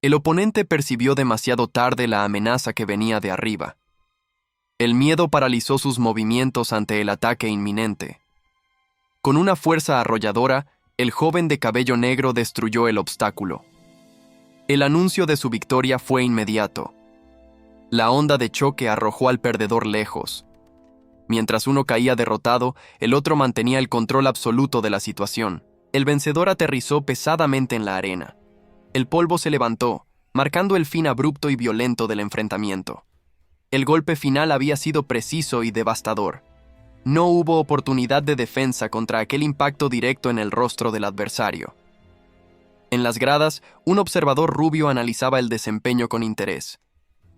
El oponente percibió demasiado tarde la amenaza que venía de arriba. El miedo paralizó sus movimientos ante el ataque inminente. Con una fuerza arrolladora, el joven de cabello negro destruyó el obstáculo. El anuncio de su victoria fue inmediato. La onda de choque arrojó al perdedor lejos. Mientras uno caía derrotado, el otro mantenía el control absoluto de la situación. El vencedor aterrizó pesadamente en la arena. El polvo se levantó, marcando el fin abrupto y violento del enfrentamiento. El golpe final había sido preciso y devastador. No hubo oportunidad de defensa contra aquel impacto directo en el rostro del adversario. En las gradas, un observador rubio analizaba el desempeño con interés.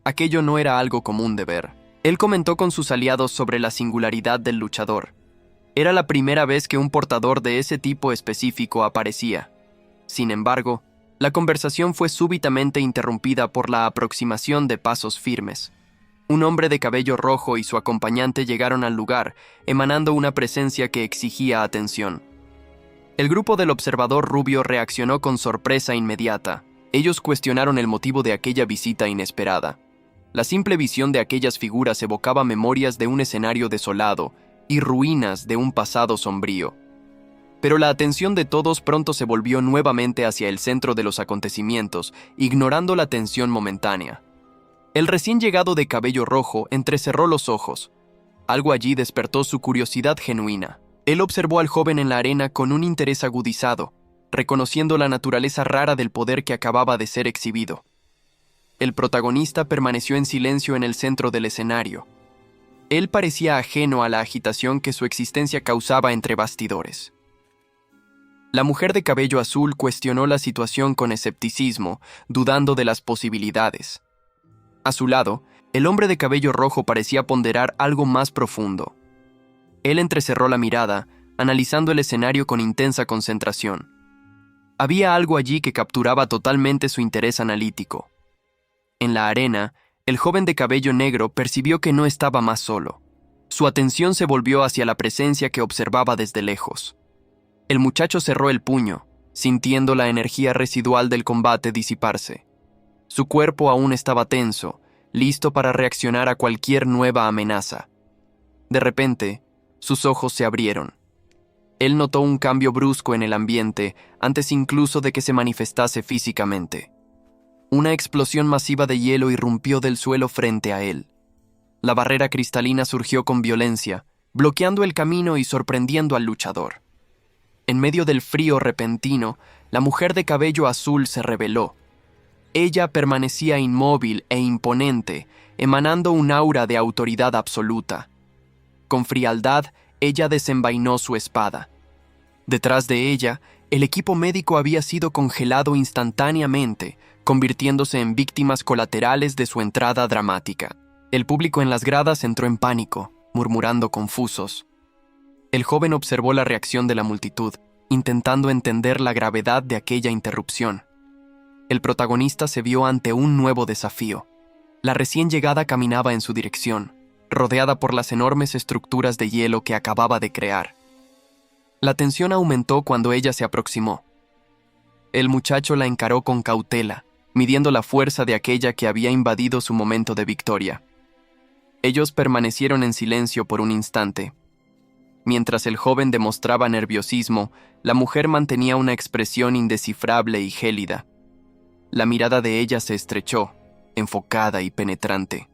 Aquello no era algo común de ver. Él comentó con sus aliados sobre la singularidad del luchador. Era la primera vez que un portador de ese tipo específico aparecía. Sin embargo, la conversación fue súbitamente interrumpida por la aproximación de pasos firmes. Un hombre de cabello rojo y su acompañante llegaron al lugar, emanando una presencia que exigía atención. El grupo del observador rubio reaccionó con sorpresa inmediata. Ellos cuestionaron el motivo de aquella visita inesperada. La simple visión de aquellas figuras evocaba memorias de un escenario desolado y ruinas de un pasado sombrío. Pero la atención de todos pronto se volvió nuevamente hacia el centro de los acontecimientos, ignorando la tensión momentánea. El recién llegado de cabello rojo entrecerró los ojos. Algo allí despertó su curiosidad genuina. Él observó al joven en la arena con un interés agudizado, reconociendo la naturaleza rara del poder que acababa de ser exhibido. El protagonista permaneció en silencio en el centro del escenario. Él parecía ajeno a la agitación que su existencia causaba entre bastidores. La mujer de cabello azul cuestionó la situación con escepticismo, dudando de las posibilidades. A su lado, el hombre de cabello rojo parecía ponderar algo más profundo. Él entrecerró la mirada, analizando el escenario con intensa concentración. Había algo allí que capturaba totalmente su interés analítico. En la arena, el joven de cabello negro percibió que no estaba más solo. Su atención se volvió hacia la presencia que observaba desde lejos. El muchacho cerró el puño, sintiendo la energía residual del combate disiparse. Su cuerpo aún estaba tenso, listo para reaccionar a cualquier nueva amenaza. De repente, sus ojos se abrieron. Él notó un cambio brusco en el ambiente antes incluso de que se manifestase físicamente. Una explosión masiva de hielo irrumpió del suelo frente a él. La barrera cristalina surgió con violencia, bloqueando el camino y sorprendiendo al luchador. En medio del frío repentino, la mujer de cabello azul se rebeló. Ella permanecía inmóvil e imponente, emanando un aura de autoridad absoluta. Con frialdad, ella desenvainó su espada. Detrás de ella, el equipo médico había sido congelado instantáneamente, convirtiéndose en víctimas colaterales de su entrada dramática. El público en las gradas entró en pánico, murmurando confusos. El joven observó la reacción de la multitud, intentando entender la gravedad de aquella interrupción. El protagonista se vio ante un nuevo desafío. La recién llegada caminaba en su dirección, rodeada por las enormes estructuras de hielo que acababa de crear. La tensión aumentó cuando ella se aproximó. El muchacho la encaró con cautela, midiendo la fuerza de aquella que había invadido su momento de victoria. Ellos permanecieron en silencio por un instante. Mientras el joven demostraba nerviosismo, la mujer mantenía una expresión indescifrable y gélida. La mirada de ella se estrechó, enfocada y penetrante.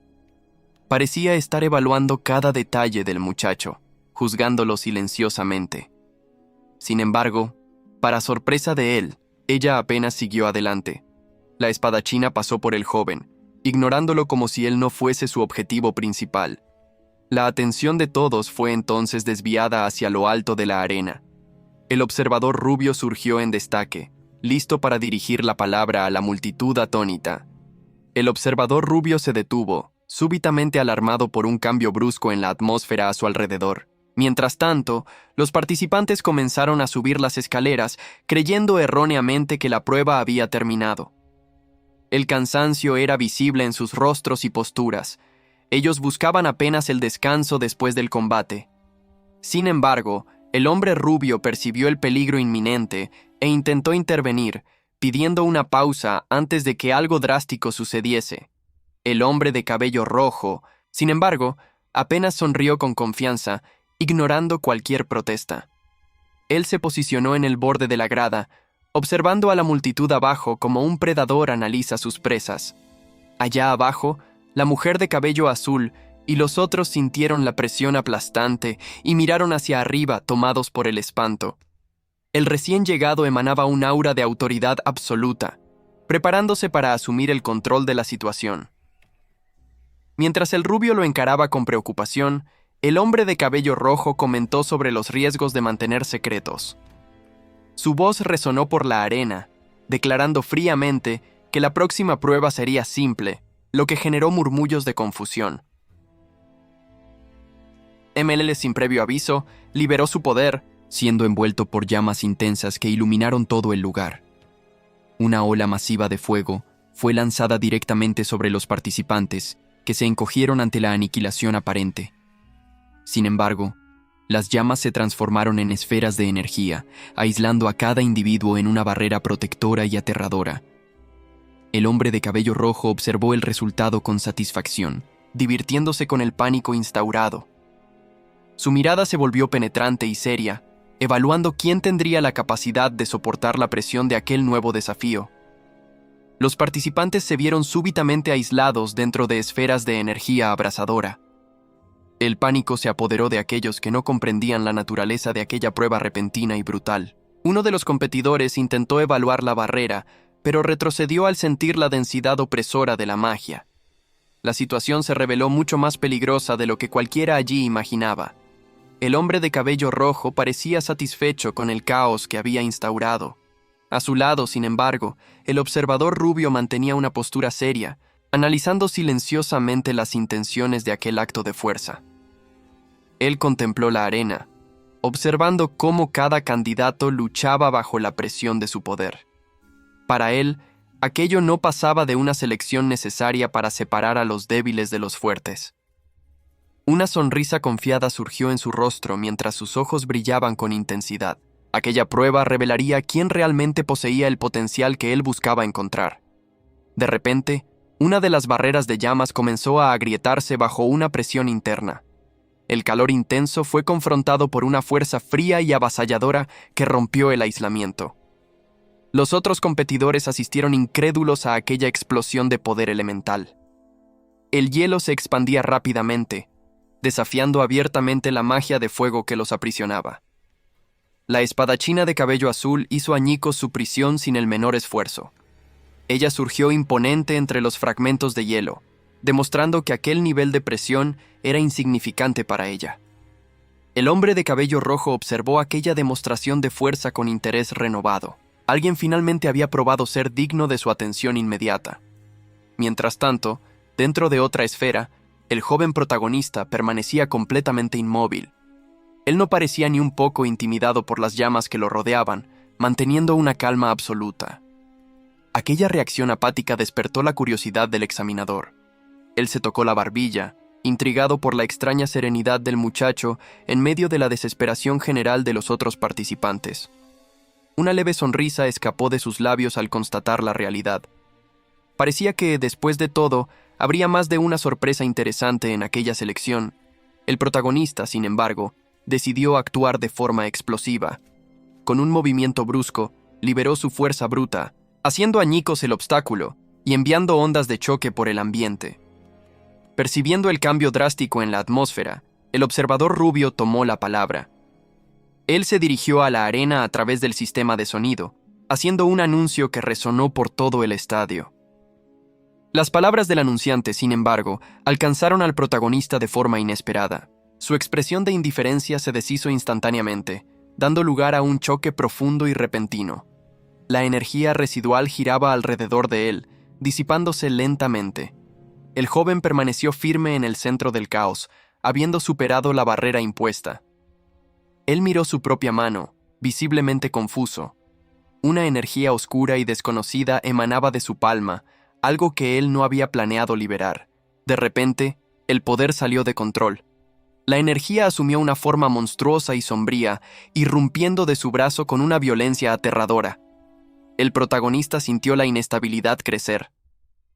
Parecía estar evaluando cada detalle del muchacho, juzgándolo silenciosamente. Sin embargo, para sorpresa de él, ella apenas siguió adelante. La espadachina pasó por el joven, ignorándolo como si él no fuese su objetivo principal. La atención de todos fue entonces desviada hacia lo alto de la arena. El observador rubio surgió en destaque, listo para dirigir la palabra a la multitud atónita. El observador rubio se detuvo, súbitamente alarmado por un cambio brusco en la atmósfera a su alrededor. Mientras tanto, los participantes comenzaron a subir las escaleras, creyendo erróneamente que la prueba había terminado. El cansancio era visible en sus rostros y posturas. Ellos buscaban apenas el descanso después del combate. Sin embargo, el hombre rubio percibió el peligro inminente e intentó intervenir, pidiendo una pausa antes de que algo drástico sucediese. El hombre de cabello rojo, sin embargo, apenas sonrió con confianza, ignorando cualquier protesta. Él se posicionó en el borde de la grada, observando a la multitud abajo como un predador analiza sus presas. Allá abajo, la mujer de cabello azul y los otros sintieron la presión aplastante y miraron hacia arriba tomados por el espanto. El recién llegado emanaba un aura de autoridad absoluta, preparándose para asumir el control de la situación. Mientras el rubio lo encaraba con preocupación, el hombre de cabello rojo comentó sobre los riesgos de mantener secretos. Su voz resonó por la arena, declarando fríamente que la próxima prueba sería simple, lo que generó murmullos de confusión. MLL, sin previo aviso, liberó su poder, siendo envuelto por llamas intensas que iluminaron todo el lugar. Una ola masiva de fuego fue lanzada directamente sobre los participantes, que se encogieron ante la aniquilación aparente. Sin embargo, las llamas se transformaron en esferas de energía, aislando a cada individuo en una barrera protectora y aterradora. El hombre de cabello rojo observó el resultado con satisfacción, divirtiéndose con el pánico instaurado. Su mirada se volvió penetrante y seria, evaluando quién tendría la capacidad de soportar la presión de aquel nuevo desafío. Los participantes se vieron súbitamente aislados dentro de esferas de energía abrasadora. El pánico se apoderó de aquellos que no comprendían la naturaleza de aquella prueba repentina y brutal. Uno de los competidores intentó evaluar la barrera, pero retrocedió al sentir la densidad opresora de la magia. La situación se reveló mucho más peligrosa de lo que cualquiera allí imaginaba. El hombre de cabello rojo parecía satisfecho con el caos que había instaurado. A su lado, sin embargo, el observador rubio mantenía una postura seria, analizando silenciosamente las intenciones de aquel acto de fuerza. Él contempló la arena, observando cómo cada candidato luchaba bajo la presión de su poder. Para él, aquello no pasaba de una selección necesaria para separar a los débiles de los fuertes. Una sonrisa confiada surgió en su rostro mientras sus ojos brillaban con intensidad. Aquella prueba revelaría quién realmente poseía el potencial que él buscaba encontrar. De repente, una de las barreras de llamas comenzó a agrietarse bajo una presión interna. El calor intenso fue confrontado por una fuerza fría y avasalladora que rompió el aislamiento. Los otros competidores asistieron incrédulos a aquella explosión de poder elemental. El hielo se expandía rápidamente, desafiando abiertamente la magia de fuego que los aprisionaba. La espadachina de cabello azul hizo añicos su prisión sin el menor esfuerzo. Ella surgió imponente entre los fragmentos de hielo, demostrando que aquel nivel de presión era insignificante para ella. El hombre de cabello rojo observó aquella demostración de fuerza con interés renovado. Alguien finalmente había probado ser digno de su atención inmediata. Mientras tanto, dentro de otra esfera, el joven protagonista permanecía completamente inmóvil. Él no parecía ni un poco intimidado por las llamas que lo rodeaban, manteniendo una calma absoluta. Aquella reacción apática despertó la curiosidad del examinador. Él se tocó la barbilla, intrigado por la extraña serenidad del muchacho en medio de la desesperación general de los otros participantes. Una leve sonrisa escapó de sus labios al constatar la realidad. Parecía que, después de todo, habría más de una sorpresa interesante en aquella selección. El protagonista, sin embargo, decidió actuar de forma explosiva. Con un movimiento brusco, liberó su fuerza bruta, haciendo añicos el obstáculo y enviando ondas de choque por el ambiente. Percibiendo el cambio drástico en la atmósfera, el observador rubio tomó la palabra. Él se dirigió a la arena a través del sistema de sonido, haciendo un anuncio que resonó por todo el estadio. Las palabras del anunciante, sin embargo, alcanzaron al protagonista de forma inesperada. Su expresión de indiferencia se deshizo instantáneamente, dando lugar a un choque profundo y repentino. La energía residual giraba alrededor de él, disipándose lentamente. El joven permaneció firme en el centro del caos, habiendo superado la barrera impuesta. Él miró su propia mano, visiblemente confuso. Una energía oscura y desconocida emanaba de su palma, algo que él no había planeado liberar. De repente, el poder salió de control. La energía asumió una forma monstruosa y sombría, irrumpiendo de su brazo con una violencia aterradora. El protagonista sintió la inestabilidad crecer.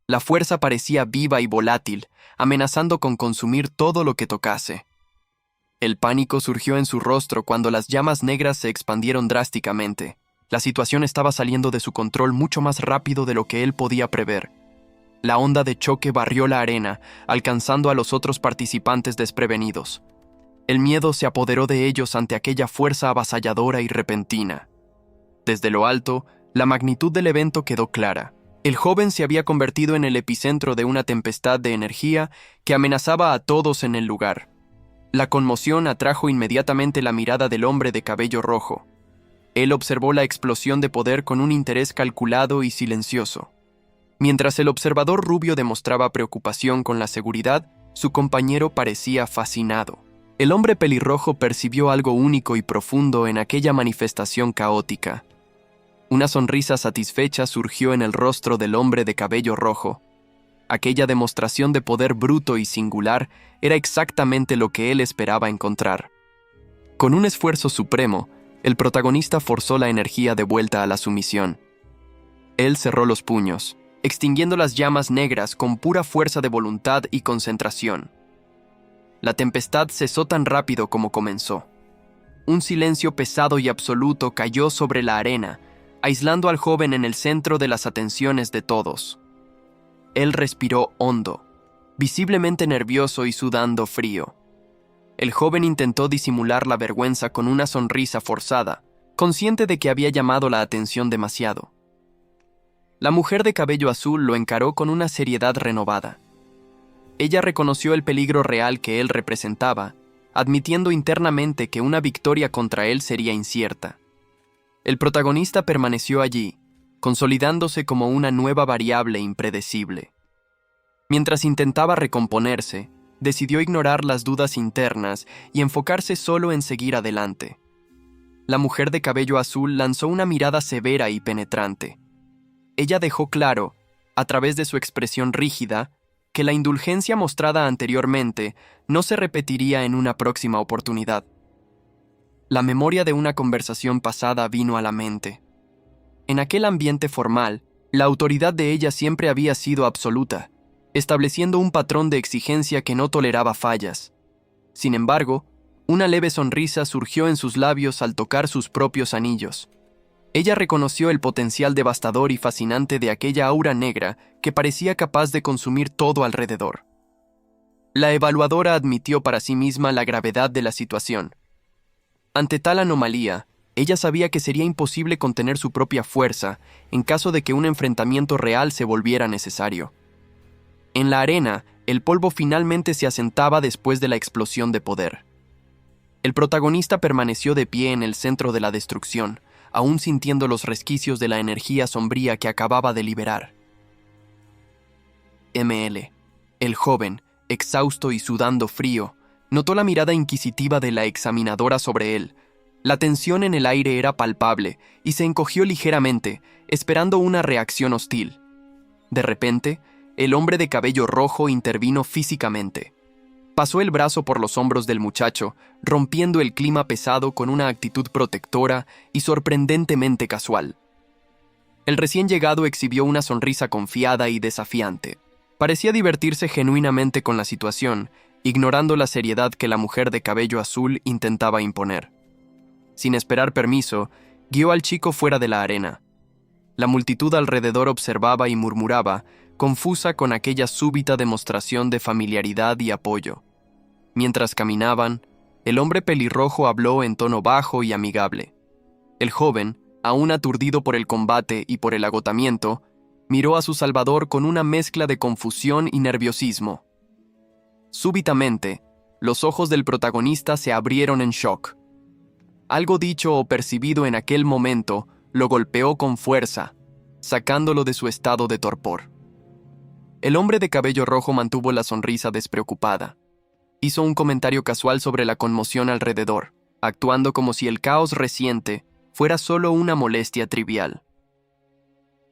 La fuerza parecía viva y volátil, amenazando con consumir todo lo que tocase. El pánico surgió en su rostro cuando las llamas negras se expandieron drásticamente. La situación estaba saliendo de su control mucho más rápido de lo que él podía prever. La onda de choque barrió la arena, alcanzando a los otros participantes desprevenidos. El miedo se apoderó de ellos ante aquella fuerza avasalladora y repentina. Desde lo alto, la magnitud del evento quedó clara. El joven se había convertido en el epicentro de una tempestad de energía que amenazaba a todos en el lugar. La conmoción atrajo inmediatamente la mirada del hombre de cabello rojo. Él observó la explosión de poder con un interés calculado y silencioso. Mientras el observador rubio demostraba preocupación con la seguridad, su compañero parecía fascinado. El hombre pelirrojo percibió algo único y profundo en aquella manifestación caótica. Una sonrisa satisfecha surgió en el rostro del hombre de cabello rojo. Aquella demostración de poder bruto y singular era exactamente lo que él esperaba encontrar. Con un esfuerzo supremo, el protagonista forzó la energía de vuelta a la sumisión. Él cerró los puños, extinguiendo las llamas negras con pura fuerza de voluntad y concentración. La tempestad cesó tan rápido como comenzó. Un silencio pesado y absoluto cayó sobre la arena, aislando al joven en el centro de las atenciones de todos. Él respiró hondo, visiblemente nervioso y sudando frío. El joven intentó disimular la vergüenza con una sonrisa forzada, consciente de que había llamado la atención demasiado. La mujer de cabello azul lo encaró con una seriedad renovada. Ella reconoció el peligro real que él representaba, admitiendo internamente que una victoria contra él sería incierta. El protagonista permaneció allí, consolidándose como una nueva variable impredecible. Mientras intentaba recomponerse, decidió ignorar las dudas internas y enfocarse solo en seguir adelante. La mujer de cabello azul lanzó una mirada severa y penetrante. Ella dejó claro, a través de su expresión rígida, que la indulgencia mostrada anteriormente no se repetiría en una próxima oportunidad. La memoria de una conversación pasada vino a la mente. En aquel ambiente formal, la autoridad de ella siempre había sido absoluta, estableciendo un patrón de exigencia que no toleraba fallas. Sin embargo, una leve sonrisa surgió en sus labios al tocar sus propios anillos. Ella reconoció el potencial devastador y fascinante de aquella aura negra que parecía capaz de consumir todo alrededor. La evaluadora admitió para sí misma la gravedad de la situación. Ante tal anomalía, ella sabía que sería imposible contener su propia fuerza en caso de que un enfrentamiento real se volviera necesario. En la arena, el polvo finalmente se asentaba después de la explosión de poder. El protagonista permaneció de pie en el centro de la destrucción, aún sintiendo los resquicios de la energía sombría que acababa de liberar. ML, el joven, exhausto y sudando frío, notó la mirada inquisitiva de la examinadora sobre él. La tensión en el aire era palpable y se encogió ligeramente, esperando una reacción hostil. De repente, el hombre de cabello rojo intervino físicamente. Pasó el brazo por los hombros del muchacho, rompiendo el clima pesado con una actitud protectora y sorprendentemente casual. El recién llegado exhibió una sonrisa confiada y desafiante. Parecía divertirse genuinamente con la situación, ignorando la seriedad que la mujer de cabello azul intentaba imponer. Sin esperar permiso, guió al chico fuera de la arena. La multitud alrededor observaba y murmuraba, confusa con aquella súbita demostración de familiaridad y apoyo. Mientras caminaban, el hombre pelirrojo habló en tono bajo y amigable. El joven, aún aturdido por el combate y por el agotamiento, miró a su salvador con una mezcla de confusión y nerviosismo. Súbitamente, los ojos del protagonista se abrieron en shock. Algo dicho o percibido en aquel momento lo golpeó con fuerza, sacándolo de su estado de torpor. El hombre de cabello rojo mantuvo la sonrisa despreocupada. Hizo un comentario casual sobre la conmoción alrededor, actuando como si el caos reciente fuera solo una molestia trivial.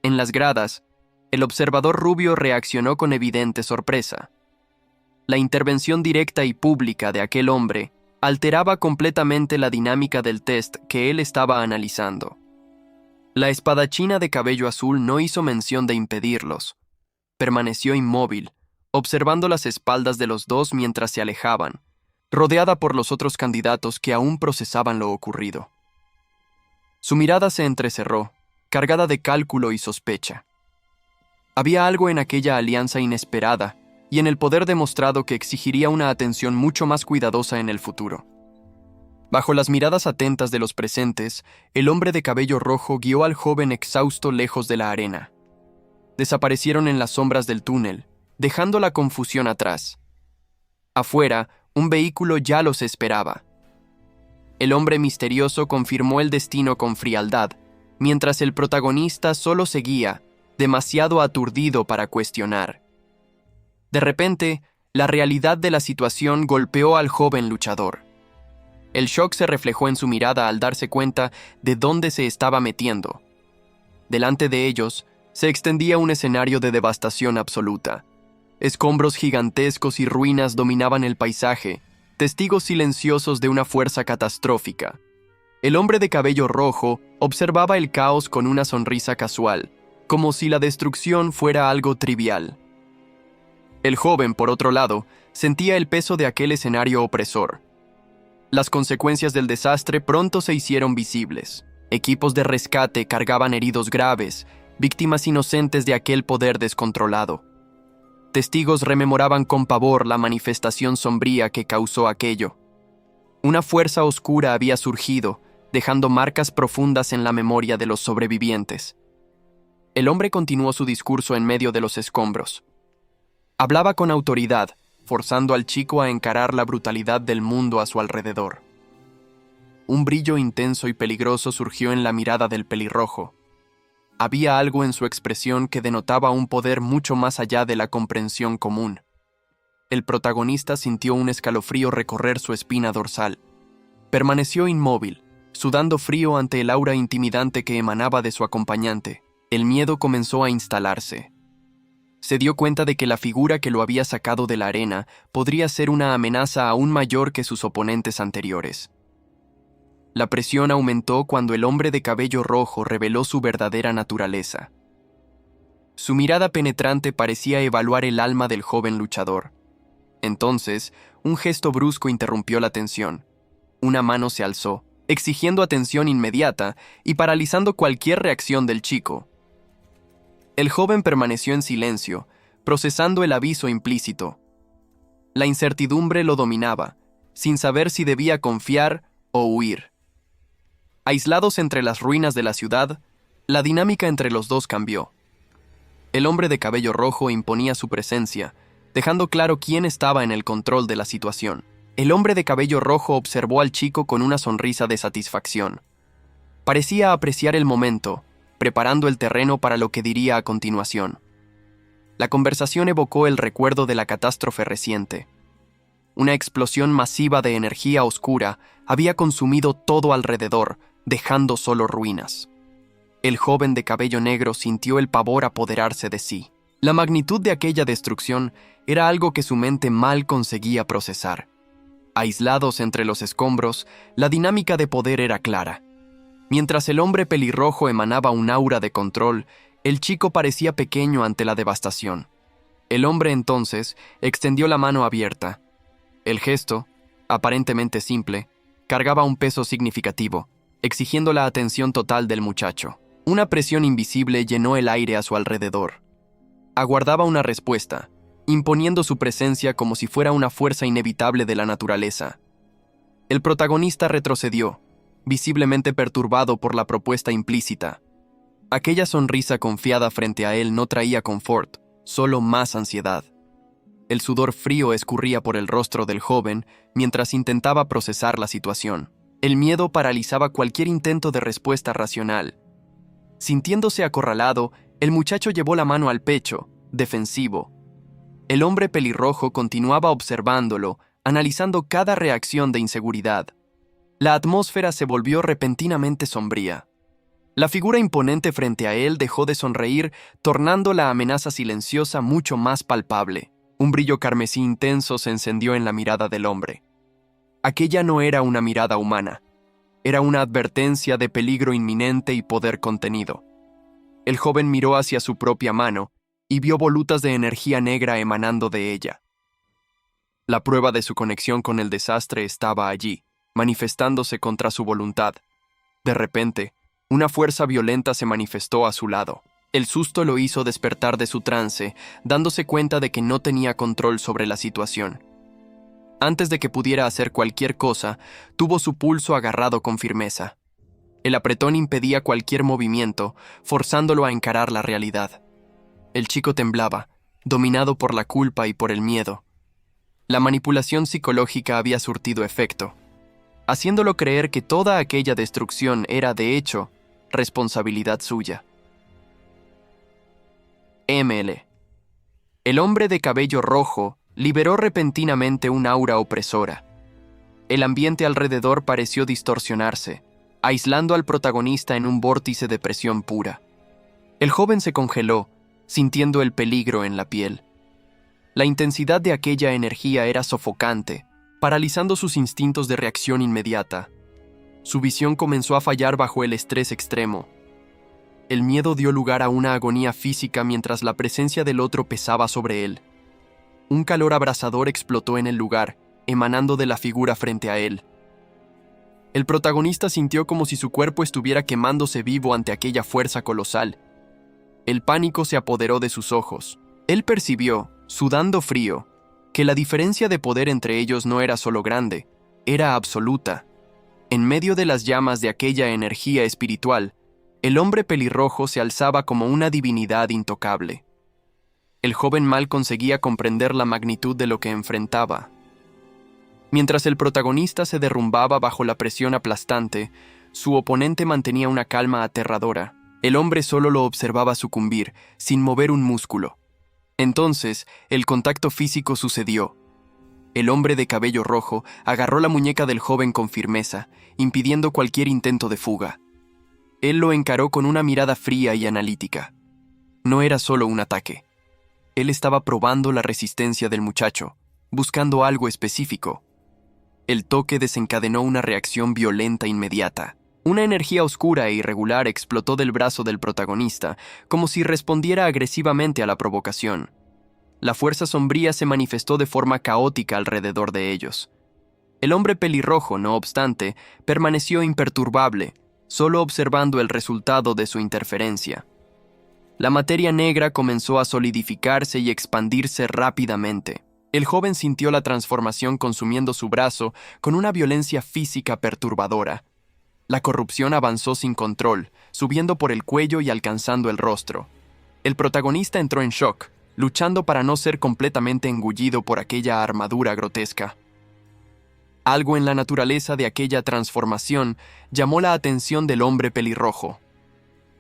En las gradas, el observador rubio reaccionó con evidente sorpresa. La intervención directa y pública de aquel hombre alteraba completamente la dinámica del test que él estaba analizando. La espadachina de cabello azul no hizo mención de impedirlos. Permaneció inmóvil, observando las espaldas de los dos mientras se alejaban, rodeada por los otros candidatos que aún procesaban lo ocurrido. Su mirada se entrecerró, cargada de cálculo y sospecha. Había algo en aquella alianza inesperada y en el poder demostrado que exigiría una atención mucho más cuidadosa en el futuro. Bajo las miradas atentas de los presentes, el hombre de cabello rojo guió al joven exhausto lejos de la arena. Desaparecieron en las sombras del túnel, dejando la confusión atrás. Afuera, un vehículo ya los esperaba. El hombre misterioso confirmó el destino con frialdad, mientras el protagonista solo seguía, demasiado aturdido para cuestionar. De repente, la realidad de la situación golpeó al joven luchador. El shock se reflejó en su mirada al darse cuenta de dónde se estaba metiendo. Delante de ellos, se extendía un escenario de devastación absoluta. Escombros gigantescos y ruinas dominaban el paisaje, testigos silenciosos de una fuerza catastrófica. El hombre de cabello rojo observaba el caos con una sonrisa casual, como si la destrucción fuera algo trivial. El joven, por otro lado, sentía el peso de aquel escenario opresor. Las consecuencias del desastre pronto se hicieron visibles. Equipos de rescate cargaban heridos graves, víctimas inocentes de aquel poder descontrolado. Testigos rememoraban con pavor la manifestación sombría que causó aquello. Una fuerza oscura había surgido, dejando marcas profundas en la memoria de los sobrevivientes. El hombre continuó su discurso en medio de los escombros. Hablaba con autoridad, forzando al chico a encarar la brutalidad del mundo a su alrededor. Un brillo intenso y peligroso surgió en la mirada del pelirrojo. Había algo en su expresión que denotaba un poder mucho más allá de la comprensión común. El protagonista sintió un escalofrío recorrer su espina dorsal. Permaneció inmóvil, sudando frío ante el aura intimidante que emanaba de su acompañante. El miedo comenzó a instalarse. Se dio cuenta de que la figura que lo había sacado de la arena podría ser una amenaza aún mayor que sus oponentes anteriores. La presión aumentó cuando el hombre de cabello rojo reveló su verdadera naturaleza. Su mirada penetrante parecía evaluar el alma del joven luchador. Entonces, un gesto brusco interrumpió la tensión. Una mano se alzó, exigiendo atención inmediata y paralizando cualquier reacción del chico. El joven permaneció en silencio, procesando el aviso implícito. La incertidumbre lo dominaba, sin saber si debía confiar o huir. Aislados entre las ruinas de la ciudad, la dinámica entre los dos cambió. El hombre de cabello rojo imponía su presencia, dejando claro quién estaba en el control de la situación. El hombre de cabello rojo observó al chico con una sonrisa de satisfacción. Parecía apreciar el momento, preparando el terreno para lo que diría a continuación. La conversación evocó el recuerdo de la catástrofe reciente. Una explosión masiva de energía oscura había consumido todo alrededor, dejando solo ruinas. El joven de cabello negro sintió el pavor apoderarse de sí. La magnitud de aquella destrucción era algo que su mente mal conseguía procesar. Aislados entre los escombros, la dinámica de poder era clara. Mientras el hombre pelirrojo emanaba un aura de control, el chico parecía pequeño ante la devastación. El hombre entonces extendió la mano abierta. El gesto, aparentemente simple, cargaba un peso significativo, exigiendo la atención total del muchacho. Una presión invisible llenó el aire a su alrededor. Aguardaba una respuesta, imponiendo su presencia como si fuera una fuerza inevitable de la naturaleza. El protagonista retrocedió, visiblemente perturbado por la propuesta implícita. Aquella sonrisa confiada frente a él no traía confort, solo más ansiedad. El sudor frío escurría por el rostro del joven mientras intentaba procesar la situación. El miedo paralizaba cualquier intento de respuesta racional. Sintiéndose acorralado, el muchacho llevó la mano al pecho, defensivo. El hombre pelirrojo continuaba observándolo, analizando cada reacción de inseguridad. La atmósfera se volvió repentinamente sombría. La figura imponente frente a él dejó de sonreír, tornando la amenaza silenciosa mucho más palpable. Un brillo carmesí intenso se encendió en la mirada del hombre. Aquella no era una mirada humana. Era una advertencia de peligro inminente y poder contenido. El joven miró hacia su propia mano y vio volutas de energía negra emanando de ella. La prueba de su conexión con el desastre estaba allí, manifestándose contra su voluntad. De repente, una fuerza violenta se manifestó a su lado. El susto lo hizo despertar de su trance, dándose cuenta de que no tenía control sobre la situación. Antes de que pudiera hacer cualquier cosa, tuvo su pulso agarrado con firmeza. El apretón impedía cualquier movimiento, forzándolo a encarar la realidad. El chico temblaba, dominado por la culpa y por el miedo. La manipulación psicológica había surtido efecto, haciéndolo creer que toda aquella destrucción era, de hecho, responsabilidad suya. ML. El hombre de cabello rojo liberó repentinamente un aura opresora. El ambiente alrededor pareció distorsionarse, aislando al protagonista en un vórtice de presión pura. El joven se congeló, sintiendo el peligro en la piel. La intensidad de aquella energía era sofocante, paralizando sus instintos de reacción inmediata. Su visión comenzó a fallar bajo el estrés extremo. El miedo dio lugar a una agonía física mientras la presencia del otro pesaba sobre él. Un calor abrasador explotó en el lugar, emanando de la figura frente a él. El protagonista sintió como si su cuerpo estuviera quemándose vivo ante aquella fuerza colosal. El pánico se apoderó de sus ojos. Él percibió, sudando frío, que la diferencia de poder entre ellos no era solo grande, era absoluta. En medio de las llamas de aquella energía espiritual, el hombre pelirrojo se alzaba como una divinidad intocable. El joven mal conseguía comprender la magnitud de lo que enfrentaba. Mientras el protagonista se derrumbaba bajo la presión aplastante, su oponente mantenía una calma aterradora. El hombre solo lo observaba sucumbir, sin mover un músculo. Entonces, el contacto físico sucedió. El hombre de cabello rojo agarró la muñeca del joven con firmeza, impidiendo cualquier intento de fuga. Él lo encaró con una mirada fría y analítica. No era solo un ataque. Él estaba probando la resistencia del muchacho, buscando algo específico. El toque desencadenó una reacción violenta inmediata. Una energía oscura e irregular explotó del brazo del protagonista, como si respondiera agresivamente a la provocación. La fuerza sombría se manifestó de forma caótica alrededor de ellos. El hombre pelirrojo, no obstante, permaneció imperturbable, solo observando el resultado de su interferencia. La materia negra comenzó a solidificarse y expandirse rápidamente. El joven sintió la transformación consumiendo su brazo con una violencia física perturbadora. La corrupción avanzó sin control, subiendo por el cuello y alcanzando el rostro. El protagonista entró en shock, luchando para no ser completamente engullido por aquella armadura grotesca. Algo en la naturaleza de aquella transformación llamó la atención del hombre pelirrojo.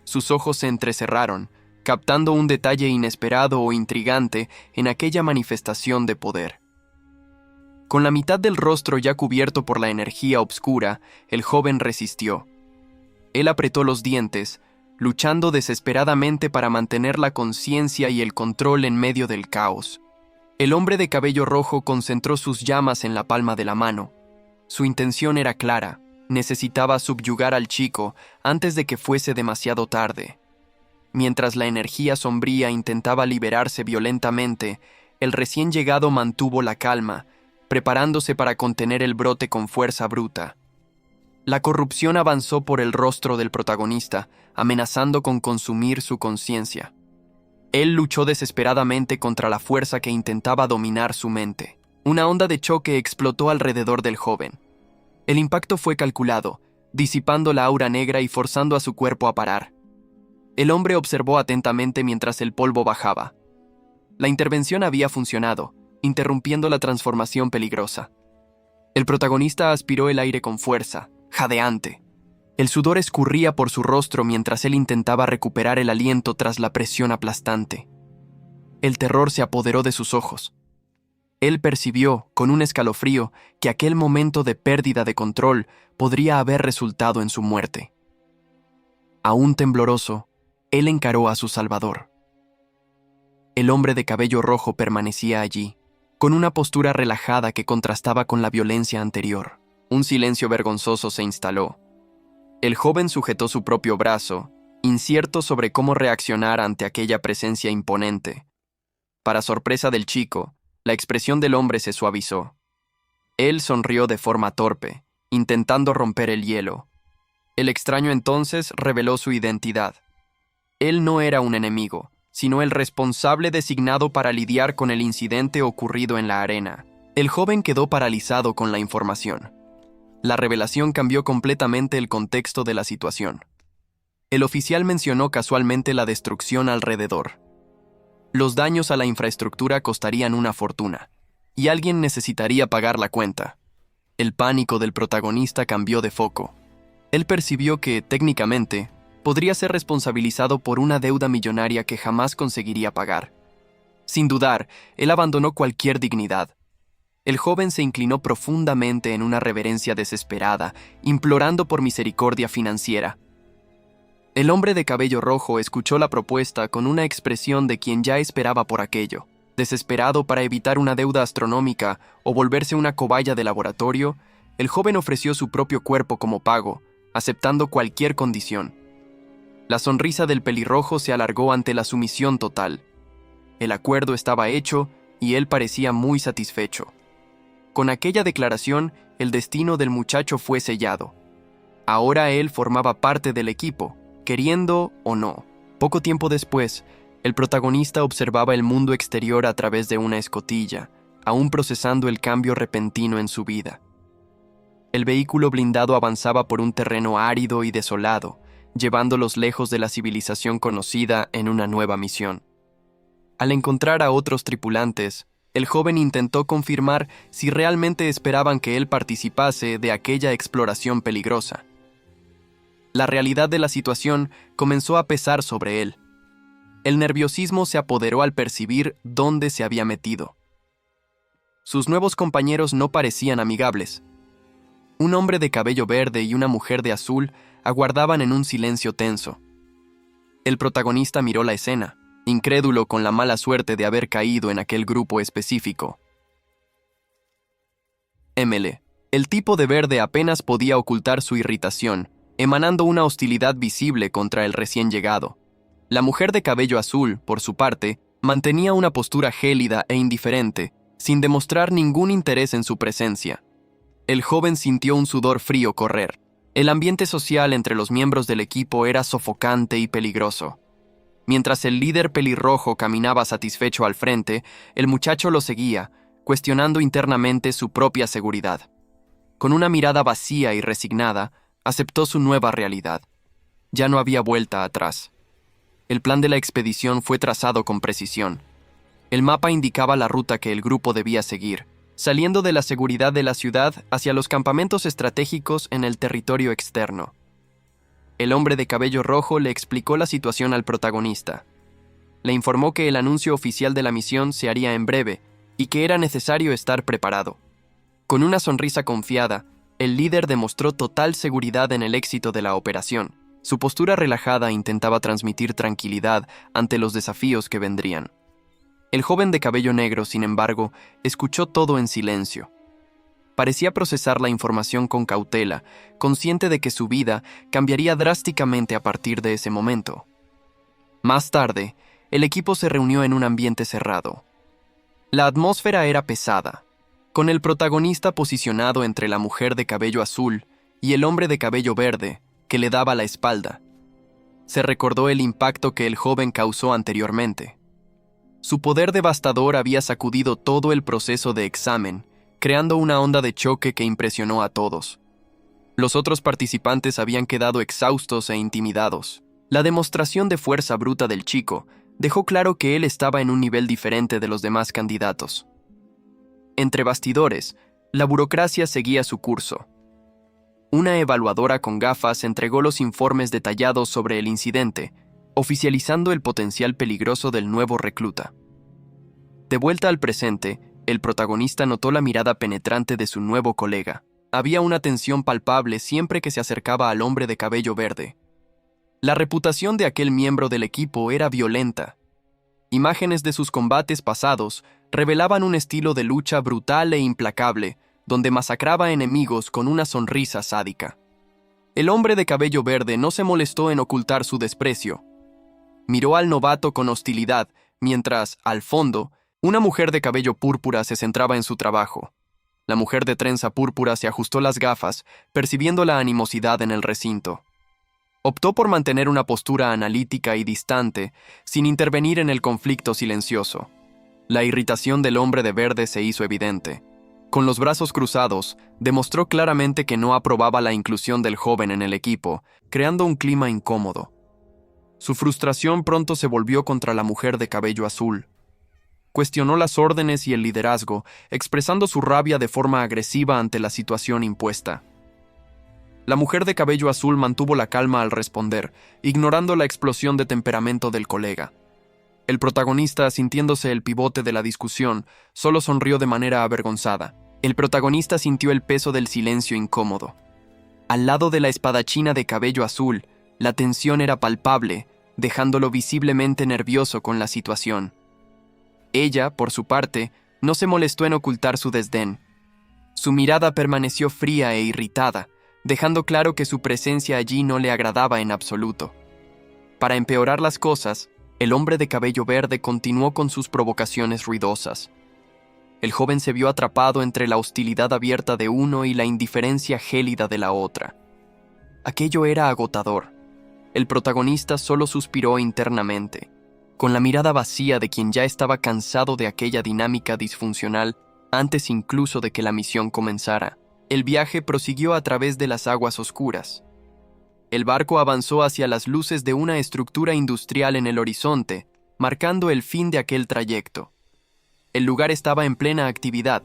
Sus ojos se entrecerraron, captando un detalle inesperado o intrigante en aquella manifestación de poder. Con la mitad del rostro ya cubierto por la energía obscura, el joven resistió. Él apretó los dientes, luchando desesperadamente para mantener la conciencia y el control en medio del caos. El hombre de cabello rojo concentró sus llamas en la palma de la mano. Su intención era clara: necesitaba subyugar al chico antes de que fuese demasiado tarde. Mientras la energía sombría intentaba liberarse violentamente, el recién llegado mantuvo la calma, preparándose para contener el brote con fuerza bruta. La corrupción avanzó por el rostro del protagonista, amenazando con consumir su conciencia. Él luchó desesperadamente contra la fuerza que intentaba dominar su mente. Una onda de choque explotó alrededor del joven. El impacto fue calculado, disipando la aura negra y forzando a su cuerpo a parar. El hombre observó atentamente mientras el polvo bajaba. La intervención había funcionado, interrumpiendo la transformación peligrosa. El protagonista aspiró el aire con fuerza, jadeante. El sudor escurría por su rostro mientras él intentaba recuperar el aliento tras la presión aplastante. El terror se apoderó de sus ojos. Él percibió, con un escalofrío, que aquel momento de pérdida de control podría haber resultado en su muerte. Aún tembloroso, él encaró a su salvador. El hombre de cabello rojo permanecía allí, con una postura relajada que contrastaba con la violencia anterior. Un silencio vergonzoso se instaló, El joven sujetó su propio brazo, incierto sobre cómo reaccionar ante aquella presencia imponente. Para sorpresa del chico, la expresión del hombre se suavizó. Él sonrió de forma torpe, intentando romper el hielo. El extraño entonces reveló su identidad. Él no era un enemigo, sino el responsable designado para lidiar con el incidente ocurrido en la arena. El joven quedó paralizado con la información. La revelación cambió completamente el contexto de la situación. El oficial mencionó casualmente la destrucción alrededor. Los daños a la infraestructura costarían una fortuna, y alguien necesitaría pagar la cuenta. El pánico del protagonista cambió de foco. Él percibió que, técnicamente, podría ser responsabilizado por una deuda millonaria que jamás conseguiría pagar. Sin dudar, él abandonó cualquier dignidad. El joven se inclinó profundamente en una reverencia desesperada, implorando por misericordia financiera. El hombre de cabello rojo escuchó la propuesta con una expresión de quien ya esperaba por aquello. Desesperado para evitar una deuda astronómica o volverse una cobaya de laboratorio, el joven ofreció su propio cuerpo como pago, aceptando cualquier condición. La sonrisa del pelirrojo se alargó ante la sumisión total. El acuerdo estaba hecho y él parecía muy satisfecho. Con aquella declaración, el destino del muchacho fue sellado. Ahora él formaba parte del equipo, queriendo o no. Poco tiempo después, el protagonista observaba el mundo exterior a través de una escotilla, aún procesando el cambio repentino en su vida. El vehículo blindado avanzaba por un terreno árido y desolado, llevándolos lejos de la civilización conocida en una nueva misión. Al encontrar a otros tripulantes, el joven intentó confirmar si realmente esperaban que él participase de aquella exploración peligrosa. La realidad de la situación comenzó a pesar sobre él. El nerviosismo se apoderó al percibir dónde se había metido. Sus nuevos compañeros no parecían amigables. Un hombre de cabello verde y una mujer de azul aguardaban en un silencio tenso. El protagonista miró la escena, incrédulo con la mala suerte de haber caído en aquel grupo específico. Emele, el tipo de verde apenas podía ocultar su irritación, emanando una hostilidad visible contra el recién llegado. La mujer de cabello azul, por su parte, mantenía una postura gélida e indiferente, sin demostrar ningún interés en su presencia. El joven sintió un sudor frío correr. El ambiente social entre los miembros del equipo era sofocante y peligroso. Mientras el líder pelirrojo caminaba satisfecho al frente, el muchacho lo seguía, cuestionando internamente su propia seguridad. Con una mirada vacía y resignada, aceptó su nueva realidad. Ya no había vuelta atrás. El plan de la expedición fue trazado con precisión. El mapa indicaba la ruta que el grupo debía seguir, saliendo de la seguridad de la ciudad hacia los campamentos estratégicos en el territorio externo. El hombre de cabello rojo le explicó la situación al protagonista. Le informó que el anuncio oficial de la misión se haría en breve y que era necesario estar preparado. Con una sonrisa confiada, el líder demostró total seguridad en el éxito de la operación. Su postura relajada intentaba transmitir tranquilidad ante los desafíos que vendrían. El joven de cabello negro, sin embargo, escuchó todo en silencio. Parecía procesar la información con cautela, consciente de que su vida cambiaría drásticamente a partir de ese momento. Más tarde, el equipo se reunió en un ambiente cerrado. La atmósfera era pesada, con el protagonista posicionado entre la mujer de cabello azul y el hombre de cabello verde, que le daba la espalda. Se recordó el impacto que el joven causó anteriormente. Su poder devastador había sacudido todo el proceso de examen, creando una onda de choque que impresionó a todos. Los otros participantes habían quedado exhaustos e intimidados. La demostración de fuerza bruta del chico dejó claro que él estaba en un nivel diferente de los demás candidatos. Entre bastidores, la burocracia seguía su curso. Una evaluadora con gafas entregó los informes detallados sobre el incidente, oficializando el potencial peligroso del nuevo recluta. De vuelta al presente, el protagonista notó la mirada penetrante de su nuevo colega. Había una tensión palpable siempre que se acercaba al hombre de cabello verde. La reputación de aquel miembro del equipo era violenta. Imágenes de sus combates pasados revelaban un estilo de lucha brutal e implacable, donde masacraba enemigos con una sonrisa sádica. El hombre de cabello verde no se molestó en ocultar su desprecio. Miró al novato con hostilidad, mientras, al fondo, una mujer de cabello púrpura se centraba en su trabajo. La mujer de trenza púrpura se ajustó las gafas, percibiendo la animosidad en el recinto. Optó por mantener una postura analítica y distante, sin intervenir en el conflicto silencioso. La irritación del hombre de verde se hizo evidente. Con los brazos cruzados, demostró claramente que no aprobaba la inclusión del joven en el equipo, creando un clima incómodo. Su frustración pronto se volvió contra la mujer de cabello azul. Cuestionó las órdenes y el liderazgo, expresando su rabia de forma agresiva ante la situación impuesta. La mujer de cabello azul mantuvo la calma al responder, ignorando la explosión de temperamento del colega. El protagonista, sintiéndose el pivote de la discusión, solo sonrió de manera avergonzada. El protagonista sintió el peso del silencio incómodo. Al lado de la espadachina de cabello azul, la tensión era palpable, dejándolo visiblemente nervioso con la situación. Ella, por su parte, no se molestó en ocultar su desdén. Su mirada permaneció fría e irritada, dejando claro que su presencia allí no le agradaba en absoluto. Para empeorar las cosas, el hombre de cabello verde continuó con sus provocaciones ruidosas. El joven se vio atrapado entre la hostilidad abierta de uno y la indiferencia gélida de la otra. Aquello era agotador. El protagonista solo suspiró internamente, con la mirada vacía de quien ya estaba cansado de aquella dinámica disfuncional antes incluso de que la misión comenzara. El viaje prosiguió a través de las aguas oscuras. El barco avanzó hacia las luces de una estructura industrial en el horizonte, marcando el fin de aquel trayecto. El lugar estaba en plena actividad.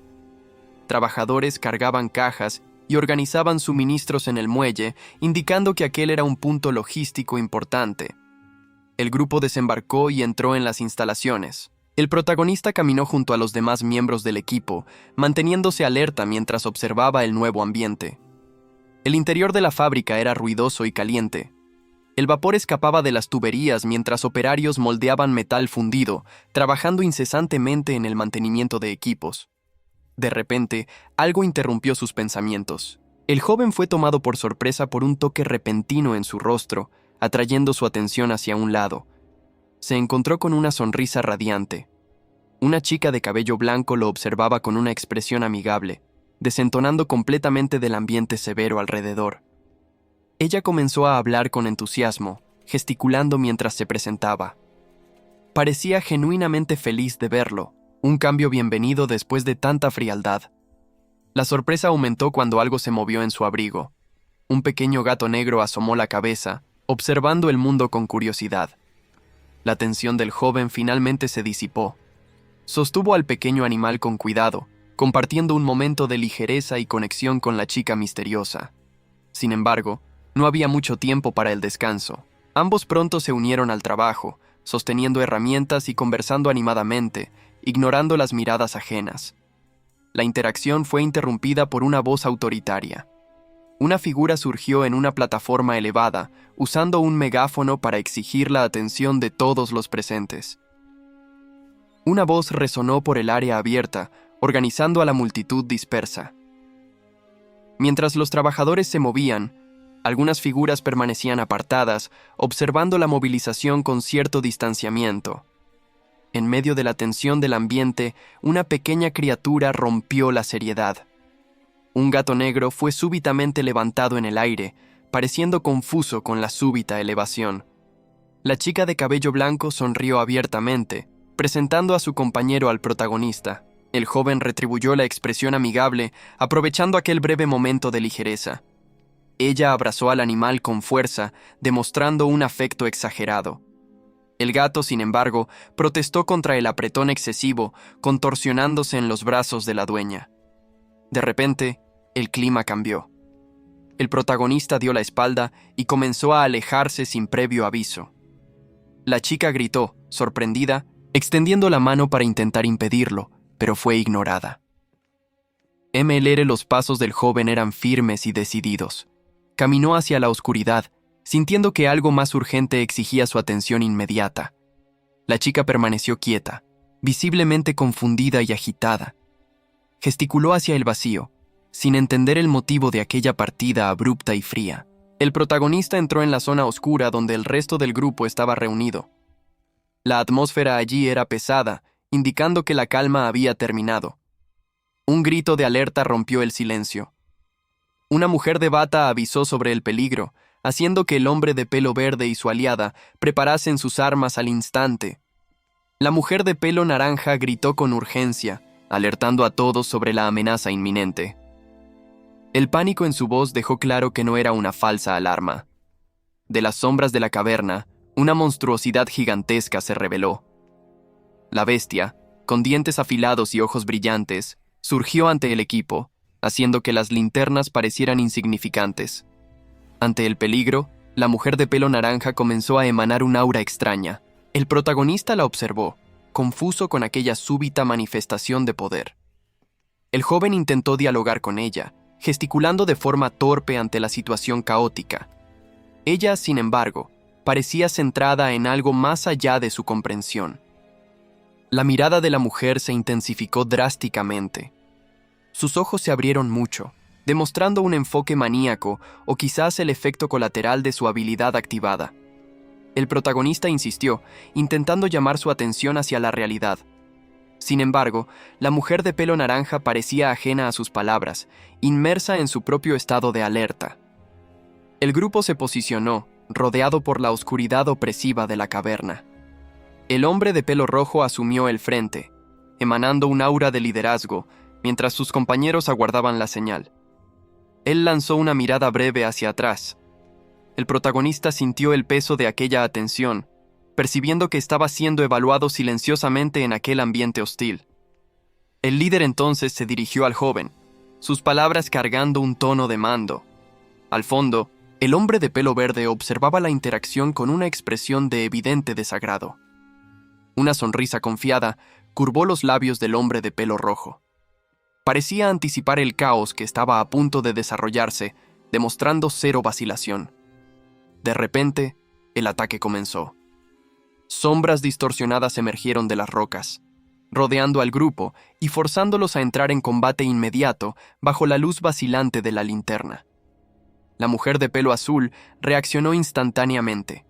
Trabajadores cargaban cajas y organizaban suministros en el muelle, indicando que aquel era un punto logístico importante. El grupo desembarcó y entró en las instalaciones. El protagonista caminó junto a los demás miembros del equipo, manteniéndose alerta mientras observaba el nuevo ambiente. El interior de la fábrica era ruidoso y caliente. El vapor escapaba de las tuberías mientras operarios moldeaban metal fundido, trabajando incesantemente en el mantenimiento de equipos. De repente, algo interrumpió sus pensamientos. El joven fue tomado por sorpresa por un toque repentino en su rostro, atrayendo su atención hacia un lado. Se encontró con una sonrisa radiante. Una chica de cabello blanco lo observaba con una expresión amigable, desentonando completamente del ambiente severo alrededor. Ella comenzó a hablar con entusiasmo, gesticulando mientras se presentaba. Parecía genuinamente feliz de verlo, un cambio bienvenido después de tanta frialdad. La sorpresa aumentó cuando algo se movió en su abrigo. Un pequeño gato negro asomó la cabeza, observando el mundo con curiosidad. La tensión del joven finalmente se disipó. Sostuvo al pequeño animal con cuidado, compartiendo un momento de ligereza y conexión con la chica misteriosa. Sin embargo, no había mucho tiempo para el descanso. Ambos pronto se unieron al trabajo, sosteniendo herramientas y conversando animadamente, ignorando las miradas ajenas. La interacción fue interrumpida por una voz autoritaria. Una figura surgió en una plataforma elevada, usando un megáfono para exigir la atención de todos los presentes. Una voz resonó por el área abierta, organizando a la multitud dispersa. Mientras los trabajadores se movían, algunas figuras permanecían apartadas, observando la movilización con cierto distanciamiento. En medio de la tensión del ambiente, una pequeña criatura rompió la seriedad. Un gato negro fue súbitamente levantado en el aire, pareciendo confuso con la súbita elevación. La chica de cabello blanco sonrió abiertamente, presentando a su compañero al protagonista. El joven retribuyó la expresión amigable, aprovechando aquel breve momento de ligereza. Ella abrazó al animal con fuerza, demostrando un afecto exagerado. El gato, sin embargo, protestó contra el apretón excesivo, contorsionándose en los brazos de la dueña. De repente, el clima cambió. El protagonista dio la espalda y comenzó a alejarse sin previo aviso. La chica gritó, sorprendida, extendiendo la mano para intentar impedirlo, pero fue ignorada. Los pasos del joven eran firmes y decididos. Caminó hacia la oscuridad, sintiendo que algo más urgente exigía su atención inmediata. La chica permaneció quieta, visiblemente confundida y agitada. Gesticuló hacia el vacío, sin entender el motivo de aquella partida abrupta y fría. El protagonista entró en la zona oscura donde el resto del grupo estaba reunido. La atmósfera allí era pesada, indicando que la calma había terminado. Un grito de alerta rompió el silencio. Una mujer de bata avisó sobre el peligro, haciendo que el hombre de pelo verde y su aliada preparasen sus armas al instante. La mujer de pelo naranja gritó con urgencia, alertando a todos sobre la amenaza inminente. El pánico en su voz dejó claro que no era una falsa alarma. De las sombras de la caverna, una monstruosidad gigantesca se reveló. La bestia, con dientes afilados y ojos brillantes, surgió ante el equipo, haciendo que las linternas parecieran insignificantes. Ante el peligro, la mujer de pelo naranja comenzó a emanar un aura extraña. El protagonista la observó, confuso con aquella súbita manifestación de poder. El joven intentó dialogar con ella, gesticulando de forma torpe ante la situación caótica. Ella, sin embargo, parecía centrada en algo más allá de su comprensión. La mirada de la mujer se intensificó drásticamente. Sus ojos se abrieron mucho, demostrando un enfoque maníaco o quizás el efecto colateral de su habilidad activada. El protagonista insistió, intentando llamar su atención hacia la realidad. Sin embargo, la mujer de pelo naranja parecía ajena a sus palabras, inmersa en su propio estado de alerta. El grupo se posicionó, rodeado por la oscuridad opresiva de la caverna. El hombre de pelo rojo asumió el frente, emanando un aura de liderazgo, mientras sus compañeros aguardaban la señal. Él lanzó una mirada breve hacia atrás. El protagonista sintió el peso de aquella atención, percibiendo que estaba siendo evaluado silenciosamente en aquel ambiente hostil. El líder entonces se dirigió al joven, sus palabras cargando un tono de mando. Al fondo, el hombre de pelo verde observaba la interacción con una expresión de evidente desagrado. Una sonrisa confiada curvó los labios del hombre de pelo rojo. Parecía anticipar el caos que estaba a punto de desarrollarse, demostrando cero vacilación. De repente, el ataque comenzó. Sombras distorsionadas emergieron de las rocas, rodeando al grupo y forzándolos a entrar en combate inmediato bajo la luz vacilante de la linterna. La mujer de pelo azul reaccionó instantáneamente.